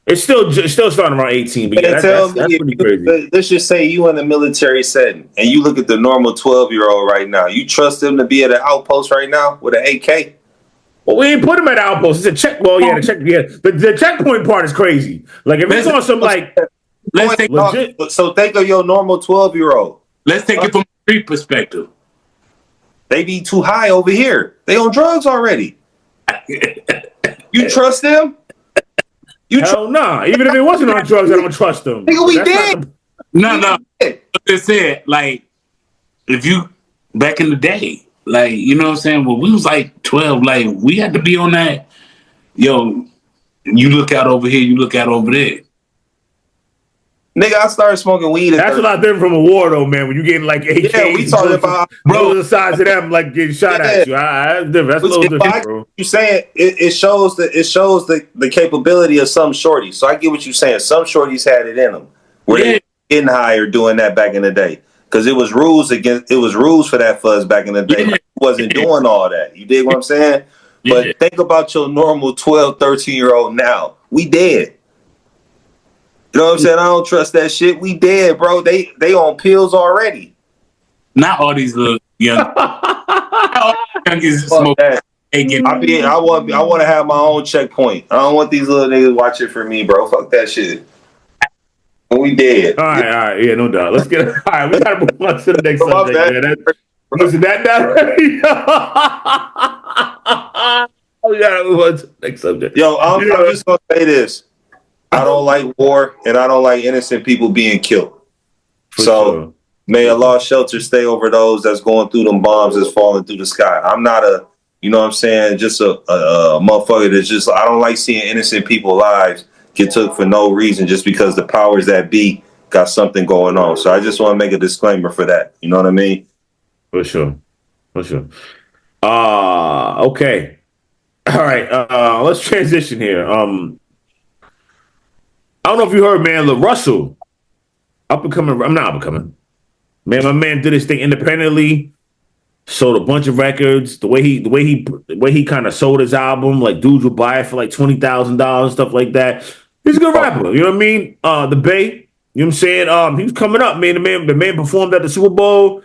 it's still starting around 18. But yeah, that's pretty crazy. Let's just say you in the military setting and you look at the normal 12-year-old right now. You trust them to be at an outpost right now with an AK? Well, we ain't put him at outpost. It's a check. Well, yeah, the checkpoint part is crazy. Like if it's on some like, let's take legit. So think of your normal 12-year-old. Let's take it from a street perspective. They be too high over here. They on drugs already. You trust them? Hell nah. Even if it wasn't on drugs, I don't trust them. Nigga, we did. No. They said, like, if you back in the day, like, you know what I'm saying? Well, we was like 12, like, we had to be on that. Yo, you look out over here, you look out over there. Nigga, I started smoking weed. That's a lot different from a war, though, man. When you getting like AKs, yeah, we talking about the size of them, like getting shot at you. That's different. That's a little different, bro. You saying it shows the capability of some shorties. So I get what you're saying. Some shorties had it in them. Were they getting higher doing that back in the day? Because it was rules for that fuzz back in the day. Like, wasn't doing all that. You dig what I'm saying? But think about your normal 12, 13-year-old now. We dead. You know what I'm saying? I don't trust that shit. We dead, bro. They on pills already. Not all these little young youngins smoke. I want to have my own checkpoint. I don't want these little niggas watching for me, bro. Fuck that shit. We dead. All right. Yeah, no doubt. Let's get it. All right, we gotta move on to the next subject, man. Listen, we gotta move on to the next subject. Yo, I'm just gonna say this. I don't like war, and I don't like innocent people being killed. Sure. May Allah shelter stay over those that's going through them bombs that's falling through the sky. I'm not just a motherfucker that's just, I don't like seeing innocent people's lives get took for no reason just because the powers that be got something going on. So I just want to make a disclaimer for that. You know what I mean? For sure. Okay. All right. Let's transition here. I don't know if you heard, man, LaRussell, I'm not up and coming. Man, my man did his thing independently, sold a bunch of records. The way he kind of sold his album, like dudes would buy it for like $20,000, stuff like that. He's a good rapper, you know what I mean? The Bay, you know what I'm saying? He was coming up, man. The man performed at the Super Bowl.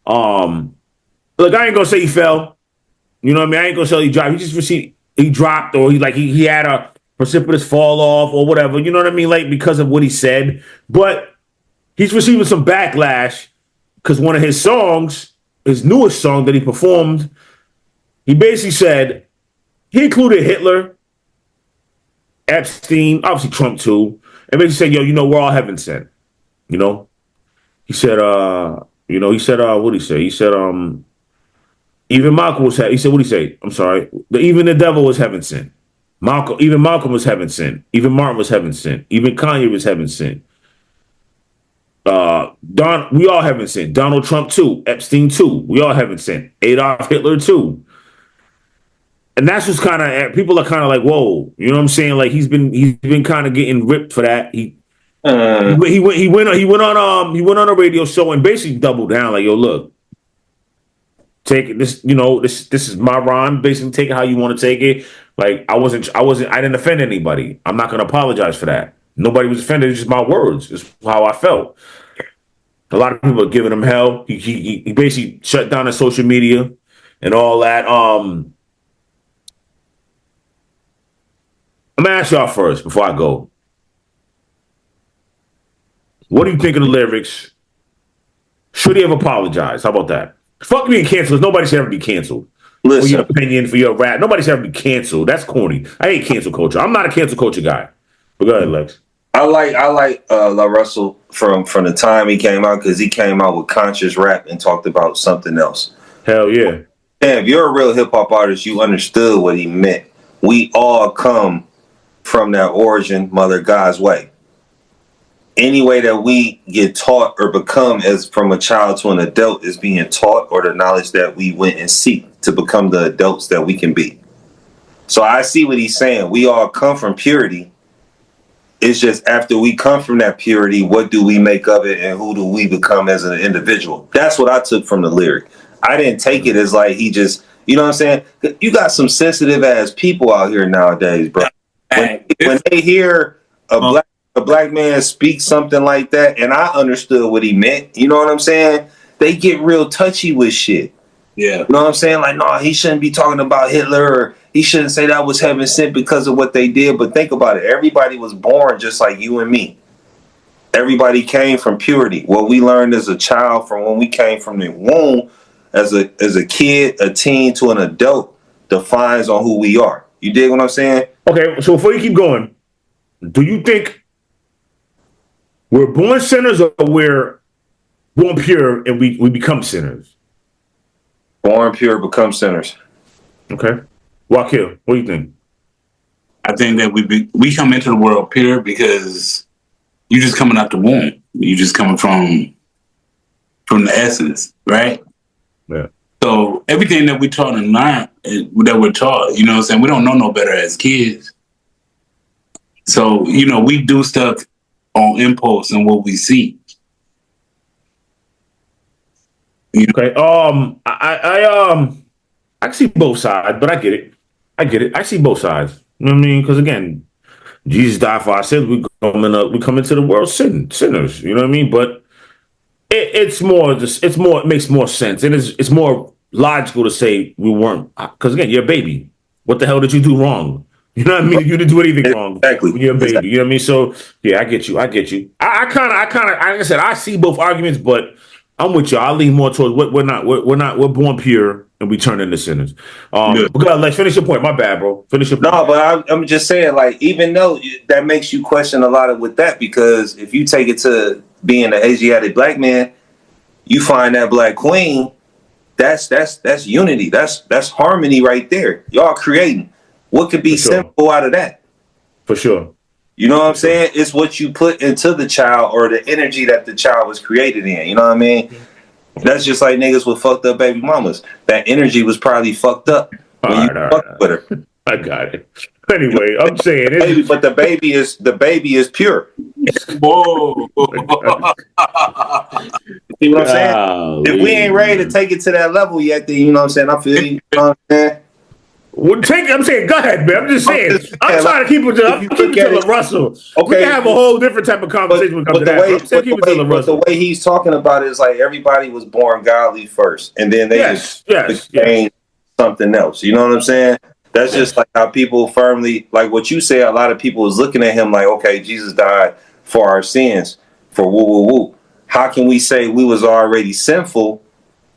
Look, I ain't gonna say he fell. You know what I mean? I ain't gonna say he dropped. He dropped, or he had a precipitous fall off or whatever, you know what I mean? Like, because of what he said. But he's receiving some backlash because one of his songs, his newest song that he performed, he basically said he included Hitler Epstein, obviously Trump too, and basically said, yo, we're all heaven sent. He said, what did he say? He said, even Malcolm was, he said, what did he say? I'm sorry. Even the devil was heaven sent. Malcolm was heaven sent. Even Martin was heaven sent. Even Kanye was heaven sent. We all heaven sent. Donald Trump too. Epstein too. We all heaven sent. Adolf Hitler too. And that's just kind of, people are kind of like, whoa, you know what I'm saying? Like he's been kind of getting ripped for that. He went on a radio show and basically doubled down, like, yo, look, take it. This is my rhyme. Basically, take it how you want to take it. Like I didn't offend anybody. I'm not gonna apologize for that. Nobody was offended. It's just my words. It's how I felt. A lot of people are giving him hell. He basically shut down his social media and all that. I'm gonna ask y'all first before I go. What do you think of the lyrics? Should he have apologized? How about that? Fuck being canceled. Nobody should ever be canceled. Listen. For your opinion, for your rap. Nobody should ever be canceled. That's corny. I hate cancel culture. I'm not a cancel culture guy. But go ahead, Lex. I like La Russell from the time he came out, because he came out with conscious rap and talked about something else. Hell yeah. And if you're a real hip hop artist, you understood what he meant. We all come from that origin, Mother God's way. Any way that we get taught or become as from a child to an adult is being taught, or the knowledge that we went and seek to become the adults that we can be. So I see what he's saying. We all come from purity. It's just after we come from that purity, what do we make of it and who do we become as an individual? That's what I took from the lyric. I didn't take it as like he just, you know what I'm saying? You got some sensitive ass people out here nowadays, bro. When they hear a black man speak something like that, and I understood what he meant, you know what I'm saying? They get real touchy with shit. Yeah. You know what I'm saying? Like, no, he shouldn't be talking about Hitler, or he shouldn't say that was heaven sent because of what they did. But think about it. Everybody was born just like you and me. Everybody came from purity. What we learned as a child from when we came from the womb, as a kid, a teen to an adult, defines on who we are. You dig what I'm saying? Okay, so before you keep going, do you think we're born sinners or we're born pure and we become sinners? Born pure, become sinners. Okay. Wakil, what do you think? I think that we come into the world pure because you just coming out the womb. You just coming from the essence, right? Yeah. So everything that we taught and learned, that we're taught, you know what I'm saying? We don't know no better as kids. So, we do stuff on impulse and what we see. Okay. I see both sides, but I get it. I see both sides. You know what I mean? Because again, Jesus died for our sins. We come into the world sinners. You know what I mean? But it makes more sense. It's more logical to say we weren't, because again, you're a baby. What the hell did you do wrong? You know what I mean? You didn't do anything wrong. Exactly. When you're a baby. Exactly. You know what I mean? So yeah, I get you. I kind of, like I said, I see both arguments, but I'm with you. I lean more towards we're born pure and we turn into sinners. But let's finish your point. My bad, bro. Finish your point. No, but I'm just saying, like, even though that makes you question a lot of with that, because if you take it to being an Asiatic black man, you find that black queen, that's unity. That's harmony right there. Y'all creating. What could be simple out of that? For sure. You know what I'm saying? It's what you put into the child, or the energy that the child was created in. You know what I mean? That's just like niggas with fucked up baby mamas. That energy was probably fucked up when you fucked with her. I got it. Anyway, I'm saying it. But the baby is pure. Whoa. See what I'm saying? If we ain't ready to take it to that level yet, then you know what I'm saying? I feel you. You know what I'm saying? I'm saying, go ahead, man. I'm just saying. I'm trying to keep it to Russell. Okay. We can have a whole different type of conversation when it comes to that. But the way he's talking about it is like everybody was born godly first, and then they became something else. You know what I'm saying? That's just like how people firmly, like what you say, a lot of people is looking at him like, okay, Jesus died for our sins, for woo, woo, woo. How can we say we was already sinful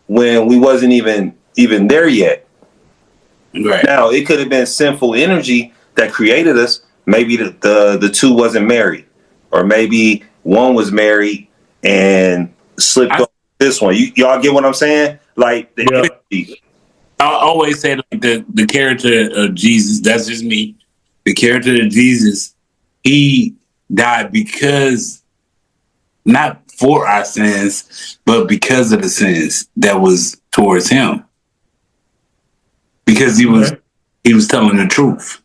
when we wasn't even there yet? Right. Now, it could have been sinful energy that created us. maybe the two wasn't married, or maybe one was married and slipped on this one. Y'all get what I'm saying? Like, I always say like the character of Jesus. That's just me. The character of Jesus, he died because not for our sins, but because of the sins that was towards him. Because he was telling the truth.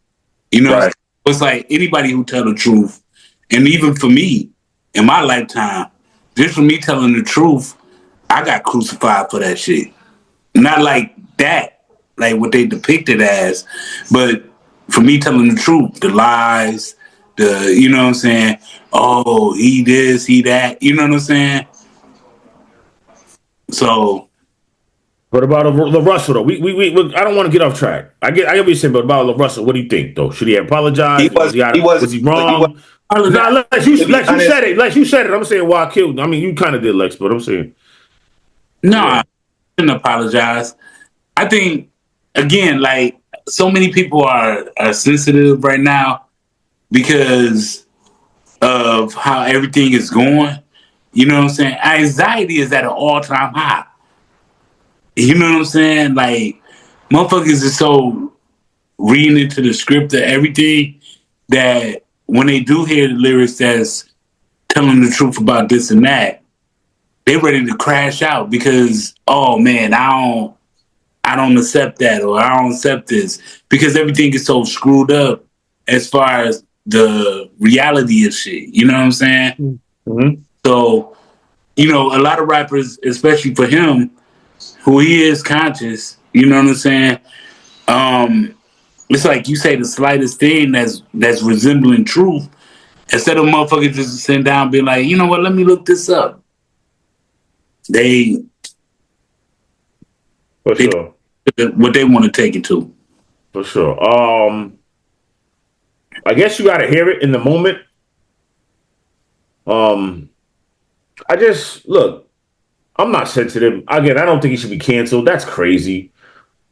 You know, right. It's like anybody who tell the truth, and even for me, in my lifetime, just for me telling the truth, I got crucified for that shit. Not like that, like what they depicted as, but for me telling the truth, the lies, you know what I'm saying? Oh, he this, he that, you know what I'm saying? So. What about LaRussell, though? I don't want to get off track. I get what you're saying, but about LaRussell, what do you think, though? Should he apologize? Was he wrong? Nah, Lex, you said it. Lex, you said it. I'm saying Wakil. I mean, you kind of did, Lex, but I'm saying. No, I didn't apologize. I think, again, like, so many people are sensitive right now because of how everything is going. You know what I'm saying? Anxiety is at an all-time high. You know what I'm saying? Like, motherfuckers is so reading into the script of everything that when they do hear the lyrics that's telling the truth about this and that, they ready to crash out because, oh man, I don't accept that, or I don't accept this, because everything is so screwed up as far as the reality of shit. You know what I'm saying? Mm-hmm. So, you know, a lot of rappers, especially for him, who he is conscious, you know what I'm saying? It's like you say the slightest thing that's resembling truth, instead of motherfuckers just sitting down and being like, you know what, let me look this up. They sure. What they want to take it to. For sure. I guess you gotta hear it in the moment. I just look, I'm not sensitive. Again, I don't think he should be canceled. That's crazy.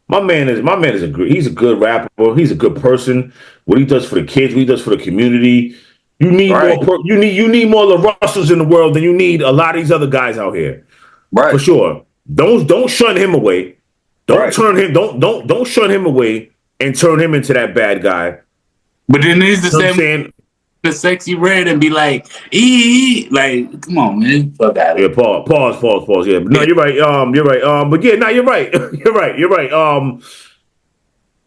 My man is he's a good rapper. He's a good person. What he does for the kids, what he does for the community. You need more. You need more LaRussells in the world than you need a lot of these other guys out here. Right. For sure. Don't shun him away. Don't turn him. Don't shun him away and turn him into that bad guy. But then he's the same. The sexy red and be like, like, come on, man, fuck out of here. Yeah, pause. Yeah, no, you're right. You're right. But yeah, no, you're right. You're right.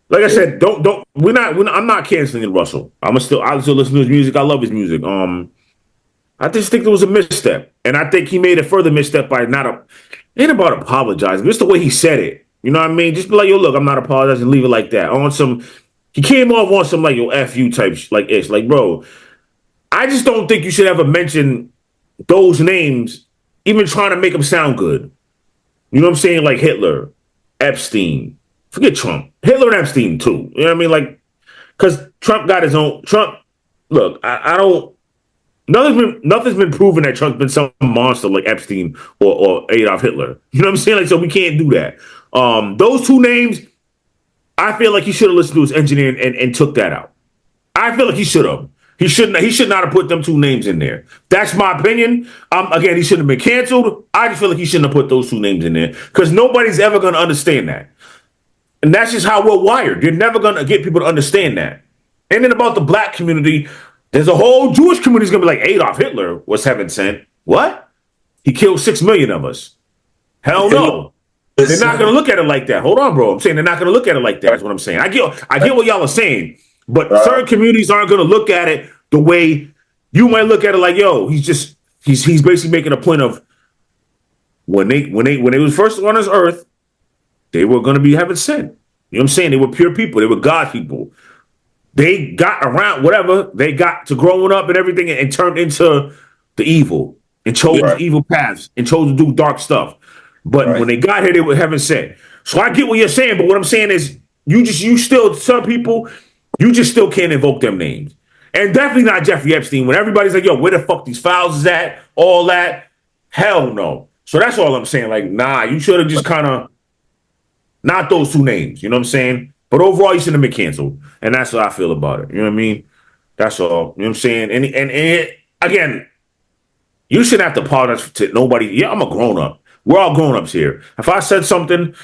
Like I said, don't. I'm not canceling Russell. I still listen to his music. I love his music. I just think there was a misstep, and I think he made a further misstep by ain't about apologizing. Just the way he said it. You know what I mean? Just be like, yo, look, I'm not apologizing. Leave it like that. He came off on some like, yo, F you type like ish. Like, bro, I just don't think you should ever mention those names, even trying to make them sound good. You know what I'm saying? Like Hitler, Epstein. Forget Trump. Hitler and Epstein, too. You know what I mean? Like, because Trump got his own. Look, I don't. Nothing's been proven that Trump's been some monster like Epstein or Adolf Hitler. You know what I'm saying? Like, so we can't do that. Those two names, I feel like he should have listened to his engineer and took that out. I feel like he should have. He should not have put them two names in there. That's my opinion. Again, he shouldn't have been canceled. I just feel like he shouldn't have put those two names in there because nobody's ever going to understand that. And that's just how we're wired. You're never going to get people to understand that. And then about the black community, there's a whole Jewish community that's going to be like, Adolf Hitler was heaven sent. What? He killed 6 million of us. Hell no. They're not going to look at it like that. Hold on, bro. I'm saying they're not going to look at it like that. That's what I'm saying. I get what y'all are saying. But certain communities aren't going to look at it the way you might look at it. Like, yo, he's basically making a point of when they was first on this earth, they were going to be heaven sent. You know what I'm saying? They were pure people. They were God people. They got around whatever they got to growing up and everything and turned into the evil and chose evil paths and chose to do dark stuff. But when they got here, they were heaven sent. So I get what you're saying. But what I'm saying is some people. You just still can't invoke them names. And definitely not Jeffrey Epstein. When everybody's like, yo, where the fuck these files is at? All that. Hell no. So that's all I'm saying. Like, nah, you should have just kind of not those two names. You know what I'm saying? But overall, you shouldn't have been canceled. And that's what I feel about it. You know what I mean? That's all. You know what I'm saying? And again, you shouldn't have to apologize to nobody. Yeah, I'm a grown up. We're all grown ups here. If I said something,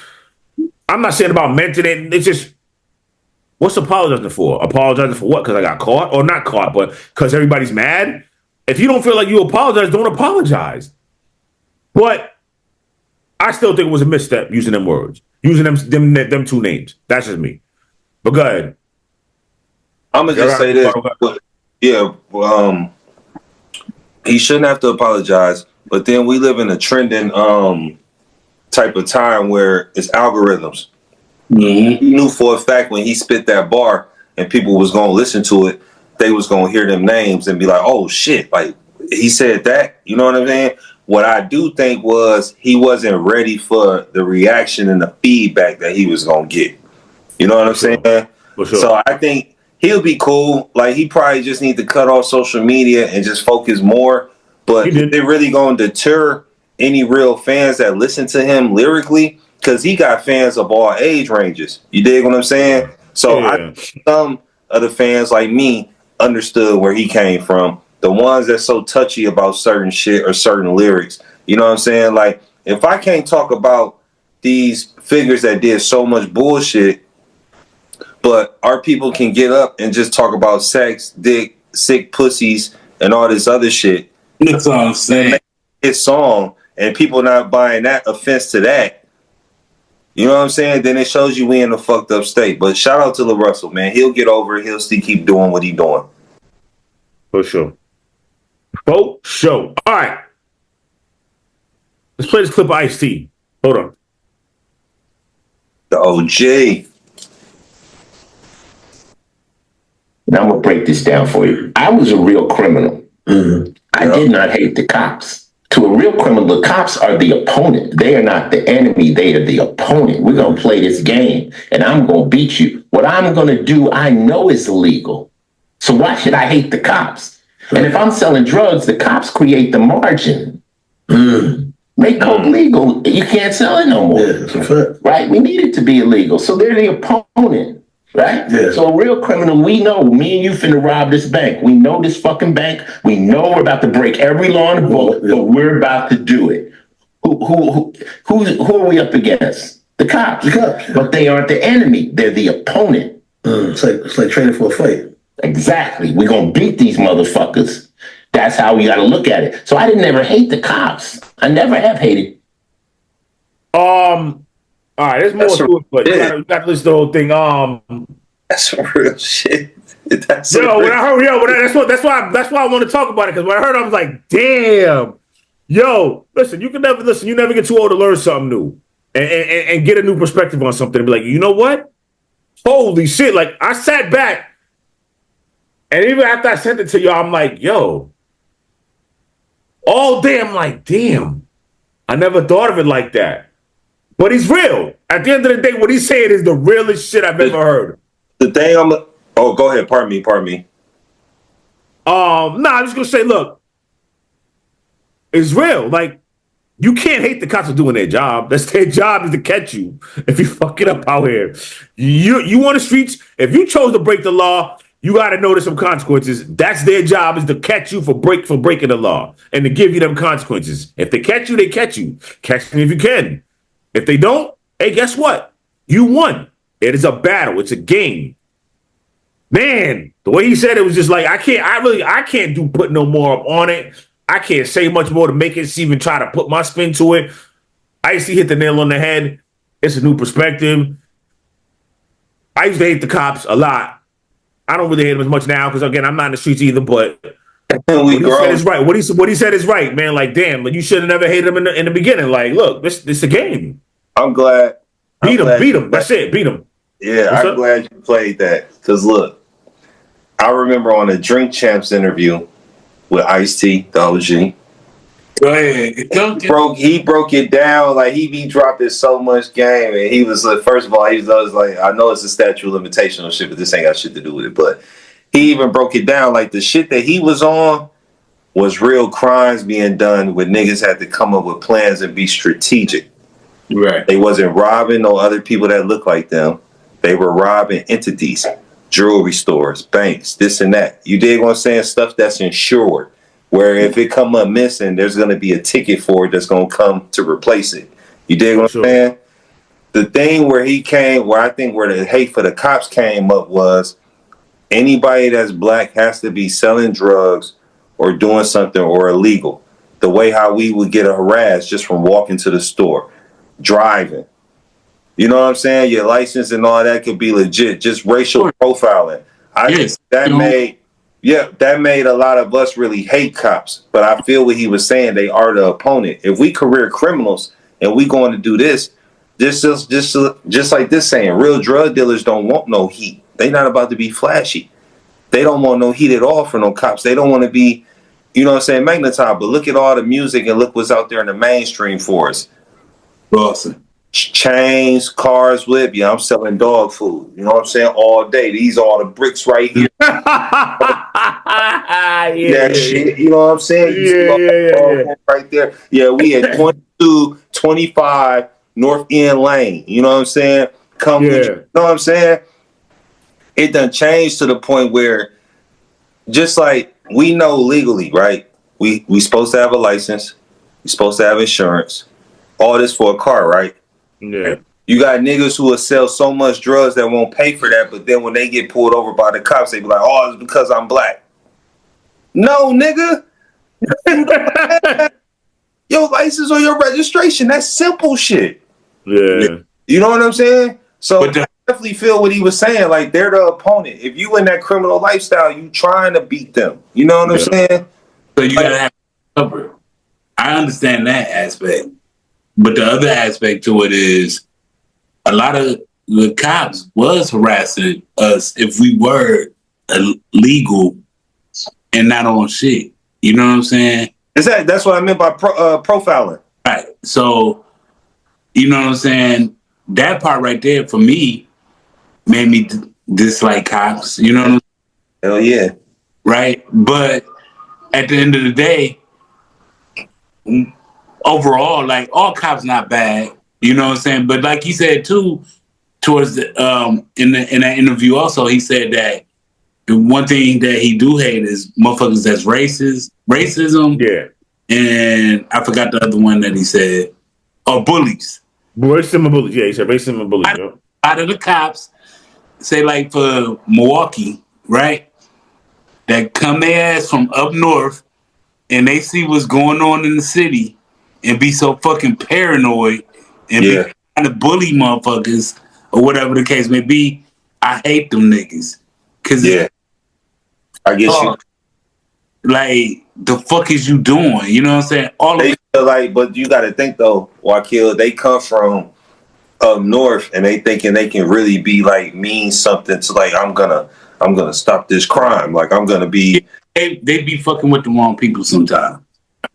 I'm not saying about mentioning it. It's just, what's apologizing for? Apologizing for what? Because I got caught? Or not caught, but because everybody's mad? If you don't feel like you apologize, don't apologize. But I still think it was a misstep using them words, using them two names. That's just me. But go ahead. I'm gonna just say this. Yeah, he shouldn't have to apologize. But then we live in a trending type of time where it's algorithms. Mm-hmm. He knew for a fact when he spit that bar and people was gonna listen to it, they was gonna hear them names and be like, "Oh shit!" Like he said that. You know what I'm saying? What I do think was he wasn't ready for the reaction and the feedback that he was gonna get. You know what I'm saying? For sure. So I think he'll be cool. Like he probably just need to cut off social media and just focus more. But they're really gonna deter any real fans that listen to him lyrically, because he got fans of all age ranges. You dig what I'm saying? So I think some of the fans like me understood where he came from. The ones that's so touchy about certain shit or certain lyrics. You know what I'm saying? Like, if I can't talk about these figures that did so much bullshit, but our people can get up and just talk about sex, dick, sick pussies, and all this other shit. That's all I'm saying. His song, and people not buying that offense to that. You know what I'm saying? Then it shows you we in a fucked up state. But shout out to LaRussell, man. He'll get over it. He'll still keep doing what he doing. For sure. For sure. All right. Let's play this clip of Ice-T. Hold on. The OG. Now I'm going to break this down for you. I was a real criminal. Mm-hmm. I did not hate the cops. To a real criminal, the cops are the opponent. They are not the enemy. They are the opponent. We're going to play this game, and I'm going to beat you. What I'm going to do, I know is illegal. So why should I hate the cops? And if I'm selling drugs, the cops create the margin. Make coke legal, you can't sell it no more. Yeah, right? We need it to be illegal. So they're the opponent, right? Yeah. So a real criminal, we know, me and you finna rob this bank. We know this fucking bank. We know we're about to break every law in the book, but we're about to do it. Who are we up against? The cops. The cops. But they aren't the enemy. They're the opponent. It's like training for a fight. Exactly. We're going to beat these motherfuckers. That's how we got to look at it. So I didn't ever hate the cops. I never have hated. All right, there's more to it, but you got to listen to the whole thing. That's some real shit. That's why I want to talk about it, because when I heard it, I was like, damn. Yo, listen, you never get too old to learn something new and get a new perspective on something and be like, you know what? Holy shit. Like, I sat back, and even after I sent it to y'all, I'm like, yo, all day I'm like, damn, I never thought of it like that. But he's real. At the end of the day, what he's saying is the realest shit I've ever heard. The thing go ahead, pardon me. I'm just gonna say, look, it's real. Like, you can't hate the cops for doing their job. That's their job, is to catch you if you fuck it up out here. You on the streets, if you chose to break the law, you got to know there's some consequences. That's their job, is to catch you for breaking the law and to give you them consequences. If they catch you, they catch you. Catch me if you can. If they don't, hey, guess what? You won. It is a battle. It's a game. Man, the way he said it was just like, I can't put no more up on it. I can't say much more to make it even try to put my spin to it. I used to hit the nail on the head. It's a new perspective. I used to hate the cops a lot. I don't really hate them as much now because, again, I'm not in the streets either, but what he said is right. What he said is right, man. Like, damn, but you should have never hated him in the beginning. Like, look, this is a game. I'm glad. Beat him. That's it. Beat him. Yeah, I'm glad you played that. Because, look, I remember on a Drink Champs interview with Ice-T, the OG. Go ahead. He broke it down. Like, he be dropping so much game. And he was like, first of all, he was like, I know it's a statute of limitation or shit, but this ain't got shit to do with it. But he even broke it down. Like, the shit that he was on was real crimes being done where niggas had to come up with plans and be strategic. Right. They wasn't robbing no other people that look like them. They were robbing entities. jewelry stores, banks, this and that. You dig what I'm saying? Stuff that's insured, where if it come up missing, there's going to be a ticket for it that's going to come to replace it. You dig what I'm saying? The thing where he came, where I think where the hate for the cops came up was anybody that's black has to be selling drugs or doing something or illegal. The way how we would get harassed just from walking to the store, driving. You know what I'm saying? Your license and all that could be legit. Just racial profiling. I think that made a lot of us really hate cops. But I feel what he was saying, they are the opponent. If we career criminals and we going to do this, just like this saying, real drug dealers don't want no heat. They not about to be flashy. They don't want no heat at all for no cops. They don't want to be, you know what I'm saying, magnetized. But look at all the music and look what's out there in the mainstream for us. Awesome. Chains, cars, whip. Yeah, I'm selling dog food. You know what I'm saying? All day. These are all the bricks right here. Shit. You know what I'm saying? Right there. Yeah, we at 22, 25 North End Lane. You know what I'm saying? You know what I'm saying? It done changed to the point where just like we know legally, right? We supposed to have a license. We supposed to have insurance. All this for a car, right? Yeah. You got niggas who will sell so much drugs that won't pay for that, but then when they get pulled over by the cops, they be like, oh, it's because I'm black. No, nigga. Your license or your registration. That's simple shit. Yeah. You know what I'm saying? So I definitely feel what he was saying. Like, they're the opponent. If you in that criminal lifestyle, you trying to beat them. You know what I'm saying? So you gotta have cover. I understand that aspect. But the other aspect to it is a lot of the cops was harassing us if we were illegal and not on shit. You know what I'm saying? That's what I meant by profiling. Right. So, you know what I'm saying? That part right there for me made me dislike cops. You know what I'm saying? Hell yeah. Right? But at the end of the day, overall, like, all cops not bad, you know what I'm saying? But like he said too, towards the in that interview also, he said that the one thing that he do hate is motherfuckers that's racism. Yeah. And I forgot the other one that he said. Oh, bullies. Racism and bullies. Yeah, he said racism and bullies. Out of the cops, say like for Milwaukee, right? That come their ass from up north and they see what's going on in the city and be so fucking paranoid and be trying to bully motherfuckers or whatever the case may be. I hate them niggas. Cause I get you. Like, the fuck is you doing? You know what I'm saying? They feel like, but you got to think though, Wakil, they come from up north and they thinking they can really be like mean something to like I'm gonna stop this crime. Like I'm gonna be. They be fucking with the wrong people sometimes.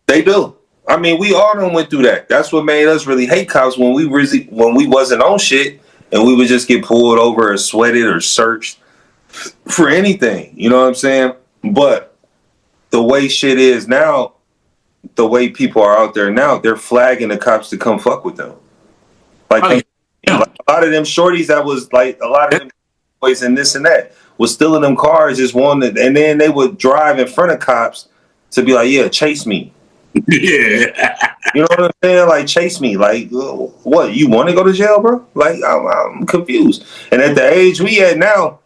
They do. I mean, we all done went through that. That's what made us really hate cops when we wasn't on shit and we would just get pulled over or sweated or searched for anything. You know what I'm saying? But the way shit is now, the way people are out there now, they're flagging the cops to come fuck with them. Like, like a lot of them shorties that was like a lot of them boys and this and that was still in them cars, just wanted, and then they would drive in front of cops to be like, yeah, chase me. Yeah. You know what I'm saying? Like, chase me. Like, what? You want to go to jail, bro? Like, I'm confused. And at the age we at now,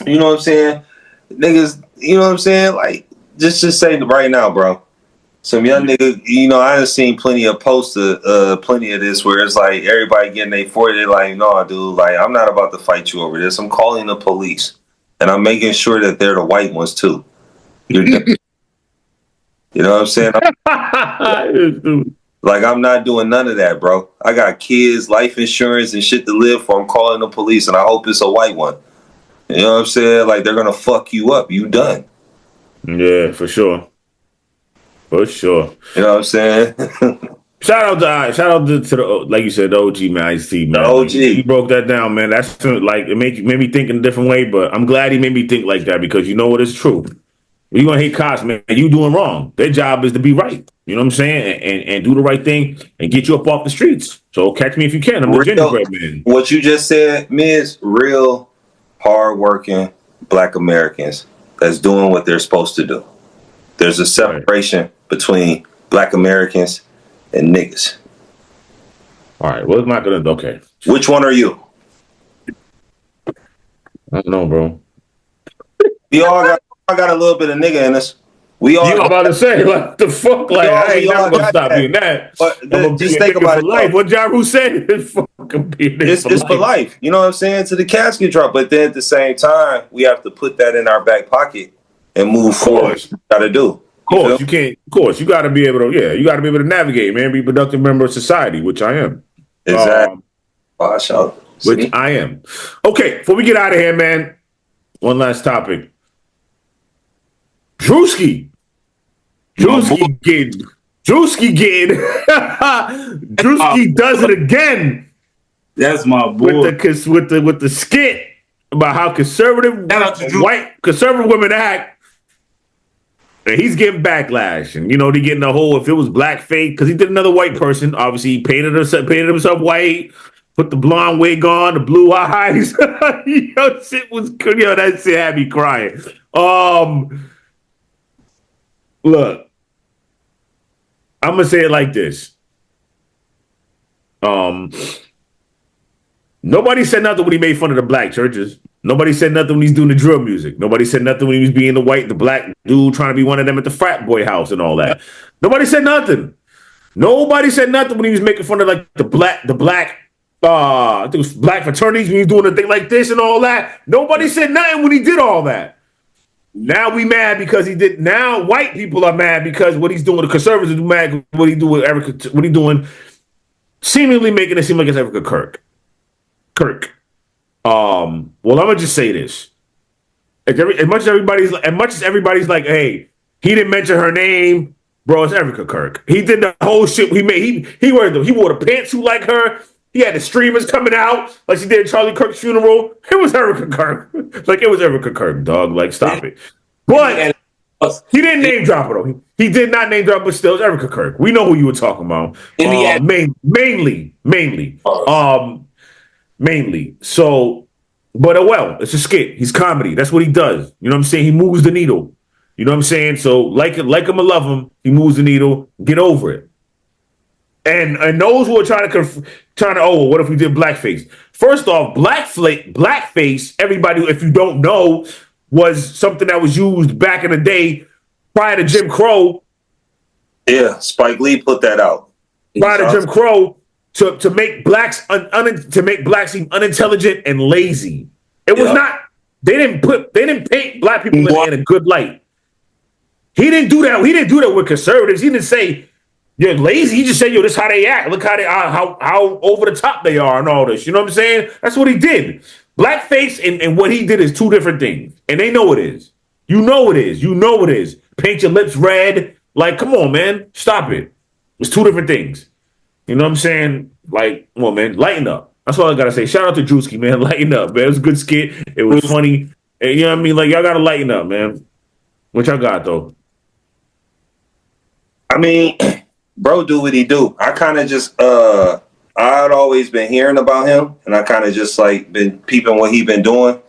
you know what I'm saying? Niggas, you know what I'm saying? Like, just say right now, bro. Some young nigga, you know, I done seen plenty of posts plenty of this where it's like everybody getting their 40. They're like, no, dude, like, I'm not about to fight you over this. I'm calling the police. And I'm making sure that they're the white ones, too. You know what I'm saying? Like, I'm not doing none of that, bro. I got kids, life insurance, and shit to live for. I'm calling the police, and I hope it's a white one. You know what I'm saying? Like, they're going to fuck you up. You done. Yeah, for sure. For sure. You know what I'm saying? Shout out to the, like you said, the OG, man. I see, man. The OG. He broke that down, man. That's like, it made me think in a different way, but I'm glad he made me think like that because you know what? It's true. You gonna hate cops, man. You doing wrong. Their job is to be right. You know what I'm saying? And do the right thing and get you up off the streets. So catch me if you can. I'm the gingerbread man. What you just said, Miz, real hardworking Black Americans that's doing what they're supposed to do. There's a separation between Black Americans and niggas. All right, well, it's not gonna. Okay, which one are you? I don't know, bro. We all got a little bit of nigga in us. We all. I'm about to say, like, the fuck, like, I ain't never gonna stop being that. But I'm gonna just be think about for it. Life. What Ja Rule said is fucking being It's for life. You know what I'm saying? To the casket drop. But then at the same time, we have to put that in our back pocket and move forward. Got to do. Of course, you can't. Of course, you got to be able to. Yeah, you got to be able to navigate, man. Be a productive member of society, which I am. Exactly. Which I am. Okay, before we get out of here, man. One last topic. Druski getting. Druski does it again. That's my boy. With the skit about how conservative women act. And he's getting backlash, and they getting the whole if it was blackface because he did another white person. Obviously, he painted himself white, put the blonde wig on, the blue eyes. Shit was good. That shit had me crying. Look, I'm gonna say it like this. Nobody said nothing when he made fun of the black churches. Nobody said nothing when he's doing the drill music. Nobody said nothing when he was being the black dude trying to be one of them at the frat boy house and all that. Nobody said nothing. Nobody said nothing when he was making fun of like the black I think it was black fraternities when he was doing a thing like this and all that. Nobody said nothing when he did all that. Now we mad because he did. Now white people are mad because what he's doing. The conservatives are mad what he do with Erica. What he doing, seemingly making it seem like it's Erica Kirk. Well, I'm gonna just say this: as much as everybody's like, hey, he didn't mention her name, bro. It's Erica Kirk. He did the whole shit. He wore the pantsuit like her. He had the streamers coming out like she did at Charlie Kirk's funeral. It was Erica Kirk. Like, it was Erica Kirk, dog. Like, stop it. But he didn't name drop it, though. He did not name drop, but still, it's Erica Kirk. We know who you were talking about. Mainly. So, but well, it's a skit. He's comedy. That's what he does. You know what I'm saying? He moves the needle. You know what I'm saying? So, like him or love him, he moves the needle. Get over it. And those who are trying to, what if we did blackface? First off, blackface, everybody, if you don't know, was something that was used back in the day prior to Jim Crow. Yeah, Spike Lee put that out. Prior to Jim Crow to make blacks seem unintelligent and lazy. It was not. They didn't paint black people in a good light. He didn't do that. He didn't do that with conservatives. He didn't say, you're lazy. He just said, this is how they act. Look how over the top they are and all this. You know what I'm saying? That's what he did. Blackface and what he did is two different things. And they know it is. You know it is. You know it is. Paint your lips red. Like, come on, man. Stop it. It's two different things. You know what I'm saying? Like, come on, man. Lighten up. That's all I got to say. Shout out to Druski, man. Lighten up, man. It was a good skit. It was funny. And, you know what I mean? Like, y'all got to lighten up, man. What y'all got, though? I mean... Bro, do what he do. I kind of just, I'd always been hearing about him, and I kind of just like been peeping what he been doing,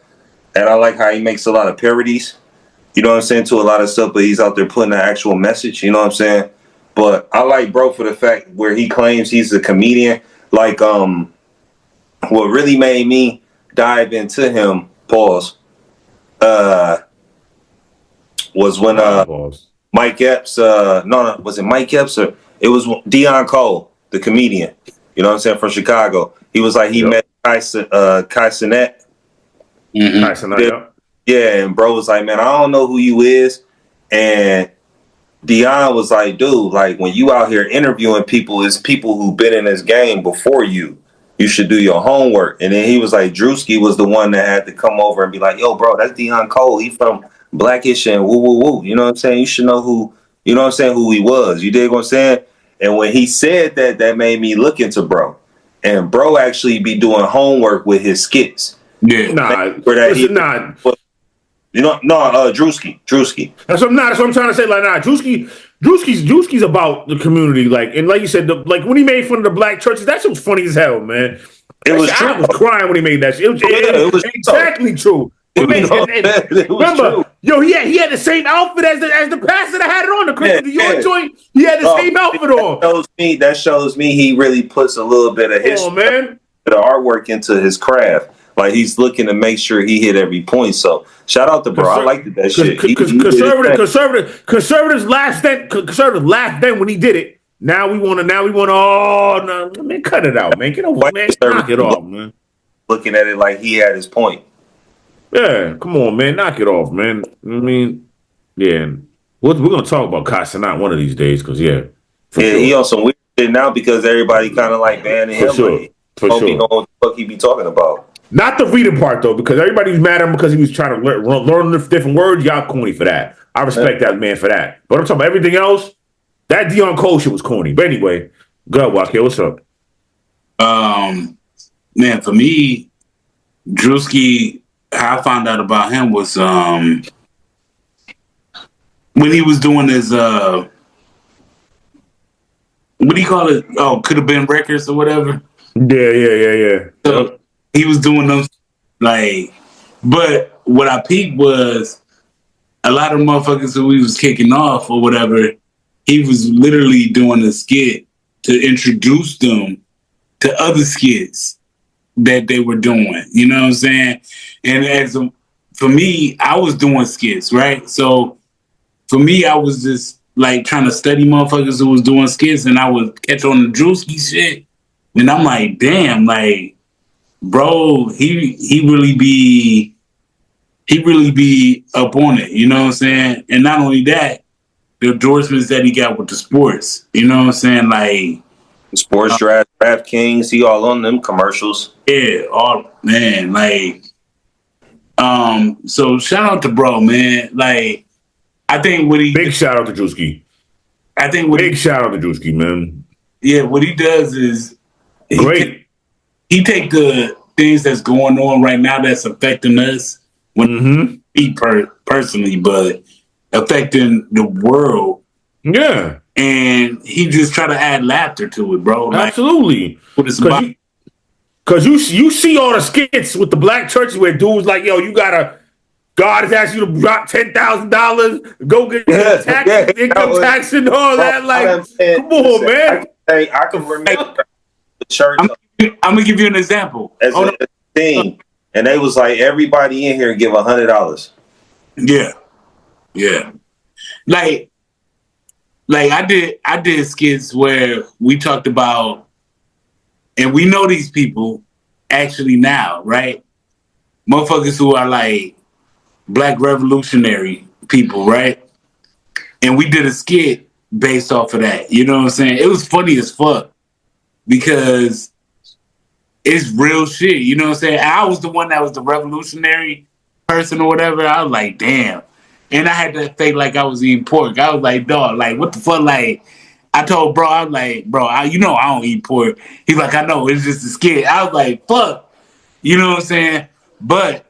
and I like how he makes a lot of parodies, you know what I'm saying, to a lot of stuff, but he's out there putting an actual message, you know what I'm saying? But I like bro for the fact where he claims he's a comedian. Like, what really made me dive into him, was when Mike Epps, was it Mike Epps or it was Deion Cole, the comedian, you know what I'm saying, from Chicago. He was like, he met Kai Cenat. Yeah, and bro was like, man, I don't know who you is. And Deion was like, dude, like when you out here interviewing people, it's people who've been in this game before you. You should do your homework. And then he was like, Druski was the one that had to come over and be like, yo, bro, that's Deion Cole. He from Blackish and woo, woo, woo. You know what I'm saying? You should know who, you know what I'm saying, who he was. You dig what I'm saying? And when he said that, that made me look into bro. And bro actually be doing homework with his skits. Yeah. Druski. That's what I'm trying to say. Like, Druski, Druski's about the community, like, and like you said, like when he made fun of the black churches, that shit was funny as hell, man. It was I true. was crying when he made that shit. It was exactly true. It was Remember, true. yo, he had the same outfit as the pastor that had it on the Christian Dior joint. He had the same outfit on. That shows me he really puts a little bit of his artwork into his craft. Like he's looking to make sure he hit every point. So shout out to bro. I liked that shit. Conservatives laughed then when he did it. Now we want. Oh no, man, cut it out, man. Get over, man. Knock it off, man. Looking at it like he had his point. Yeah, come on, man. Knock it off, man. I mean, yeah. We're gonna talk about Casanat one of these days, because he on some weird shit now because everybody kind of like banning him. For sure. He know what the fuck he be talking about. Not the reading part though, because everybody was mad at him because he was trying to learn different words. Y'all corny for that. I respect that man for that. But I'm talking about everything else. That Deion Cole shit was corny. But anyway, go ahead, Wakil. What's up? Man, for me, Druski, how I found out about him was when he was doing his what do you call it? Oh, could have been records or whatever. Yeah. So he was doing them like, but what I peeped was a lot of motherfuckers who he was kicking off or whatever. He was literally doing a skit to introduce them to other skits that they were doing. You know what I'm saying? And for me, I was doing skits, right? So for me, I was just like trying to study motherfuckers who was doing skits, and I would catch on the Druski shit. And I'm like, damn, like, bro, he really be up on it. You know what I'm saying? And not only that, the endorsements that he got with the sports. You know what I'm saying? Like Sports Draft Kings, he all on them commercials. Yeah, man, like so shout out to bro, man. Like I think what he big shout out to Druski. I think shout out to Druski, man. Yeah, what he does is great. He take the things that's going on right now that's affecting us when me personally, but affecting the world. Yeah. And he just try to add laughter to it, bro. Like, absolutely. Because you see all the skits with the black churches where dudes like, yo, God has asked you to drop $10,000, go get income tax and all that. Like, come on, man. I can remember the church. I'm gonna give you an example. As a team, and they was like, everybody in here give $100. Yeah. Like I did skits where we talked about, and we know these people actually now, right? Motherfuckers who are like black revolutionary people, right? And we did a skit based off of that. You know what I'm saying? It was funny as fuck because it's real shit. You know what I'm saying? I was the one that was the revolutionary person or whatever. I was like, damn. And I had to fake like I was eating pork. I was like, dog, like, what the fuck? Like, I told bro, I was like, bro, I don't eat pork. He's like, I know, it's just a skit. I was like, fuck. You know what I'm saying? But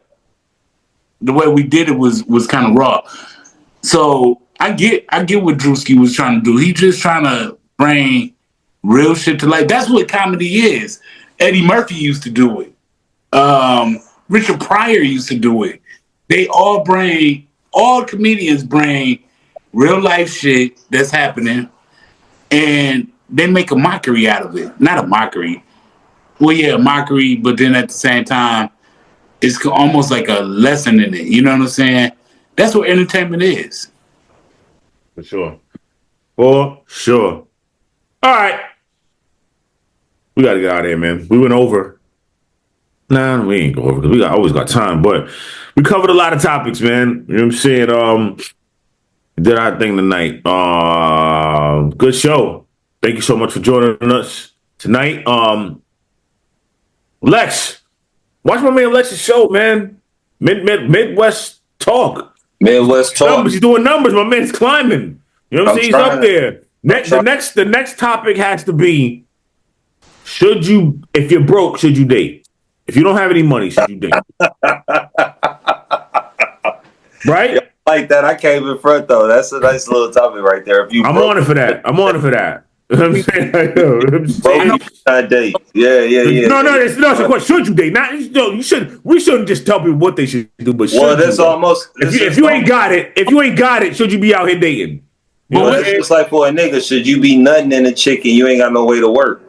the way we did it was kind of raw. So I get what Druski was trying to do. He just trying to bring real shit to life. That's what comedy is. Eddie Murphy used to do it. Richard Pryor used to do it. All comedians bring real life shit that's happening, and they make a mockery out of it. Not a mockery. Well, yeah, a mockery, but then at the same time, it's almost like a lesson in it. You know what I'm saying? That's what entertainment is. For sure. All right. We got to get out of here, man. We went over. Nah, we ain't go over because we always got time, but we covered a lot of topics, man. You know what I'm saying? Did our thing tonight. Good show. Thank you so much for joining us tonight. Lex, watch my man Lex's show, man. Midwest Talk. Numbers. He's doing numbers. My man's climbing. You know what I'm saying? He's up there. The next topic has to be: if you're broke, should you date? If you don't have any money, should you date? Right? like that. I came in front though. That's a nice little topic right there. If you I'm on it for that. I'm on it for that. I'm saying, date. Yeah. No, it's a question. Should you date? Not you should. We shouldn't just tell people what they should do, but should that's you, almost. If you ain't got it, should you be out here dating? Well, it's just like for a nigga, should you be nutting in a chick and you ain't got no way to work?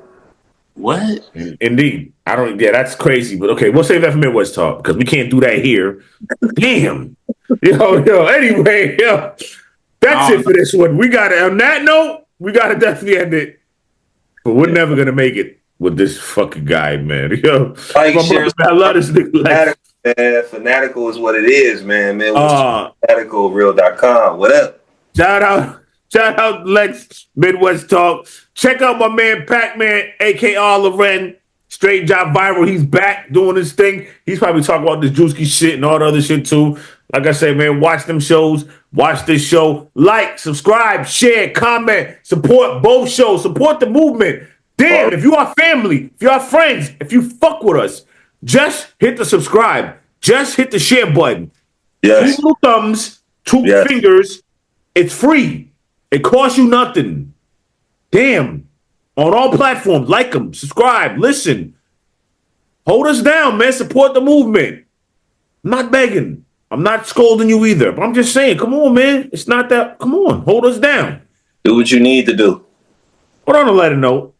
What? Indeed. I don't. Yeah, that's crazy. But okay, we'll save that for Midwest talk because we can't do that here. Damn. Yo. Anyway, that's it for this one. We got it. On that note, we got to definitely end it. But we're never gonna make it with this fucking guy, man. Yo, I love this nigga. Fanatical is what it is, man. Fanaticalreal.com. What up? Shout out, Lex Midwest Talk. Check out my man Pac-Man, aka Loren. Straight Job Viral. He's back doing his thing. He's probably talking about this Druski shit and all the other shit too. Like I say, man, watch them shows. Watch this show. Like, subscribe, share, comment, support both shows. Support the movement. Damn, if you are family, if you are friends, if you fuck with us, just hit the subscribe. Just hit the share button. Yes. 2 little thumbs, 2 fingers. It's free. It costs you nothing. Damn. On all platforms, like them, subscribe, listen. Hold us down, man. Support the movement. I'm not begging. I'm not scolding you either. But I'm just saying, come on, man. It's not that. Come on. Hold us down. Do what you need to do. Hold on to let it know.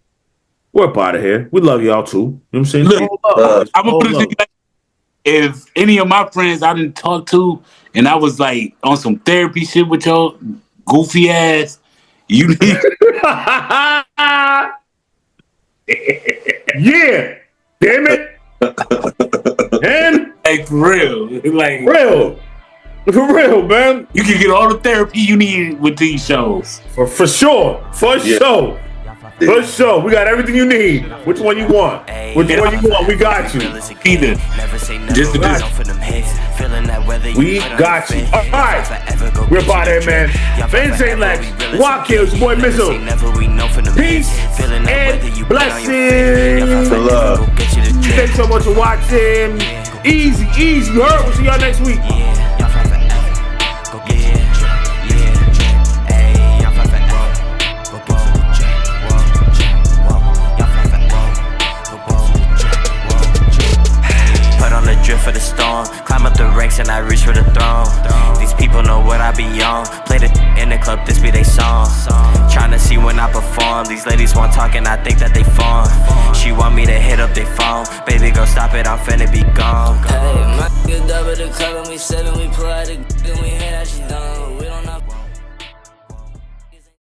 We're up out of here. We love y'all too. You know what I'm saying? Look, I'm going to put it to you like, if any of my friends I didn't talk to and I was like on some therapy shit with y'all goofy ass, you need yeah, damn it. And like for real. Like for real, man. You can get all the therapy you need with these shows. For sure. For sure. For sure. We got everything you need. Which one you want? Which one you want? We got you. Either. Just to we got you. All right. We're about here, man. Lex and Wakil, your boy Mizzo. Peace and blessings. Love. Thanks so much for watching. Easy. You heard? We'll see y'all next week. For the storm, climb up the ranks and I reach for the throne. These people know what I be on. Play the in the club, this be they song. Trying to see when I perform. These ladies want talk and I think that they fawn. She want me to hit up their phone. Baby, go stop it, I'm finna be gone. Hey, my nigga double the club and we 7, we play the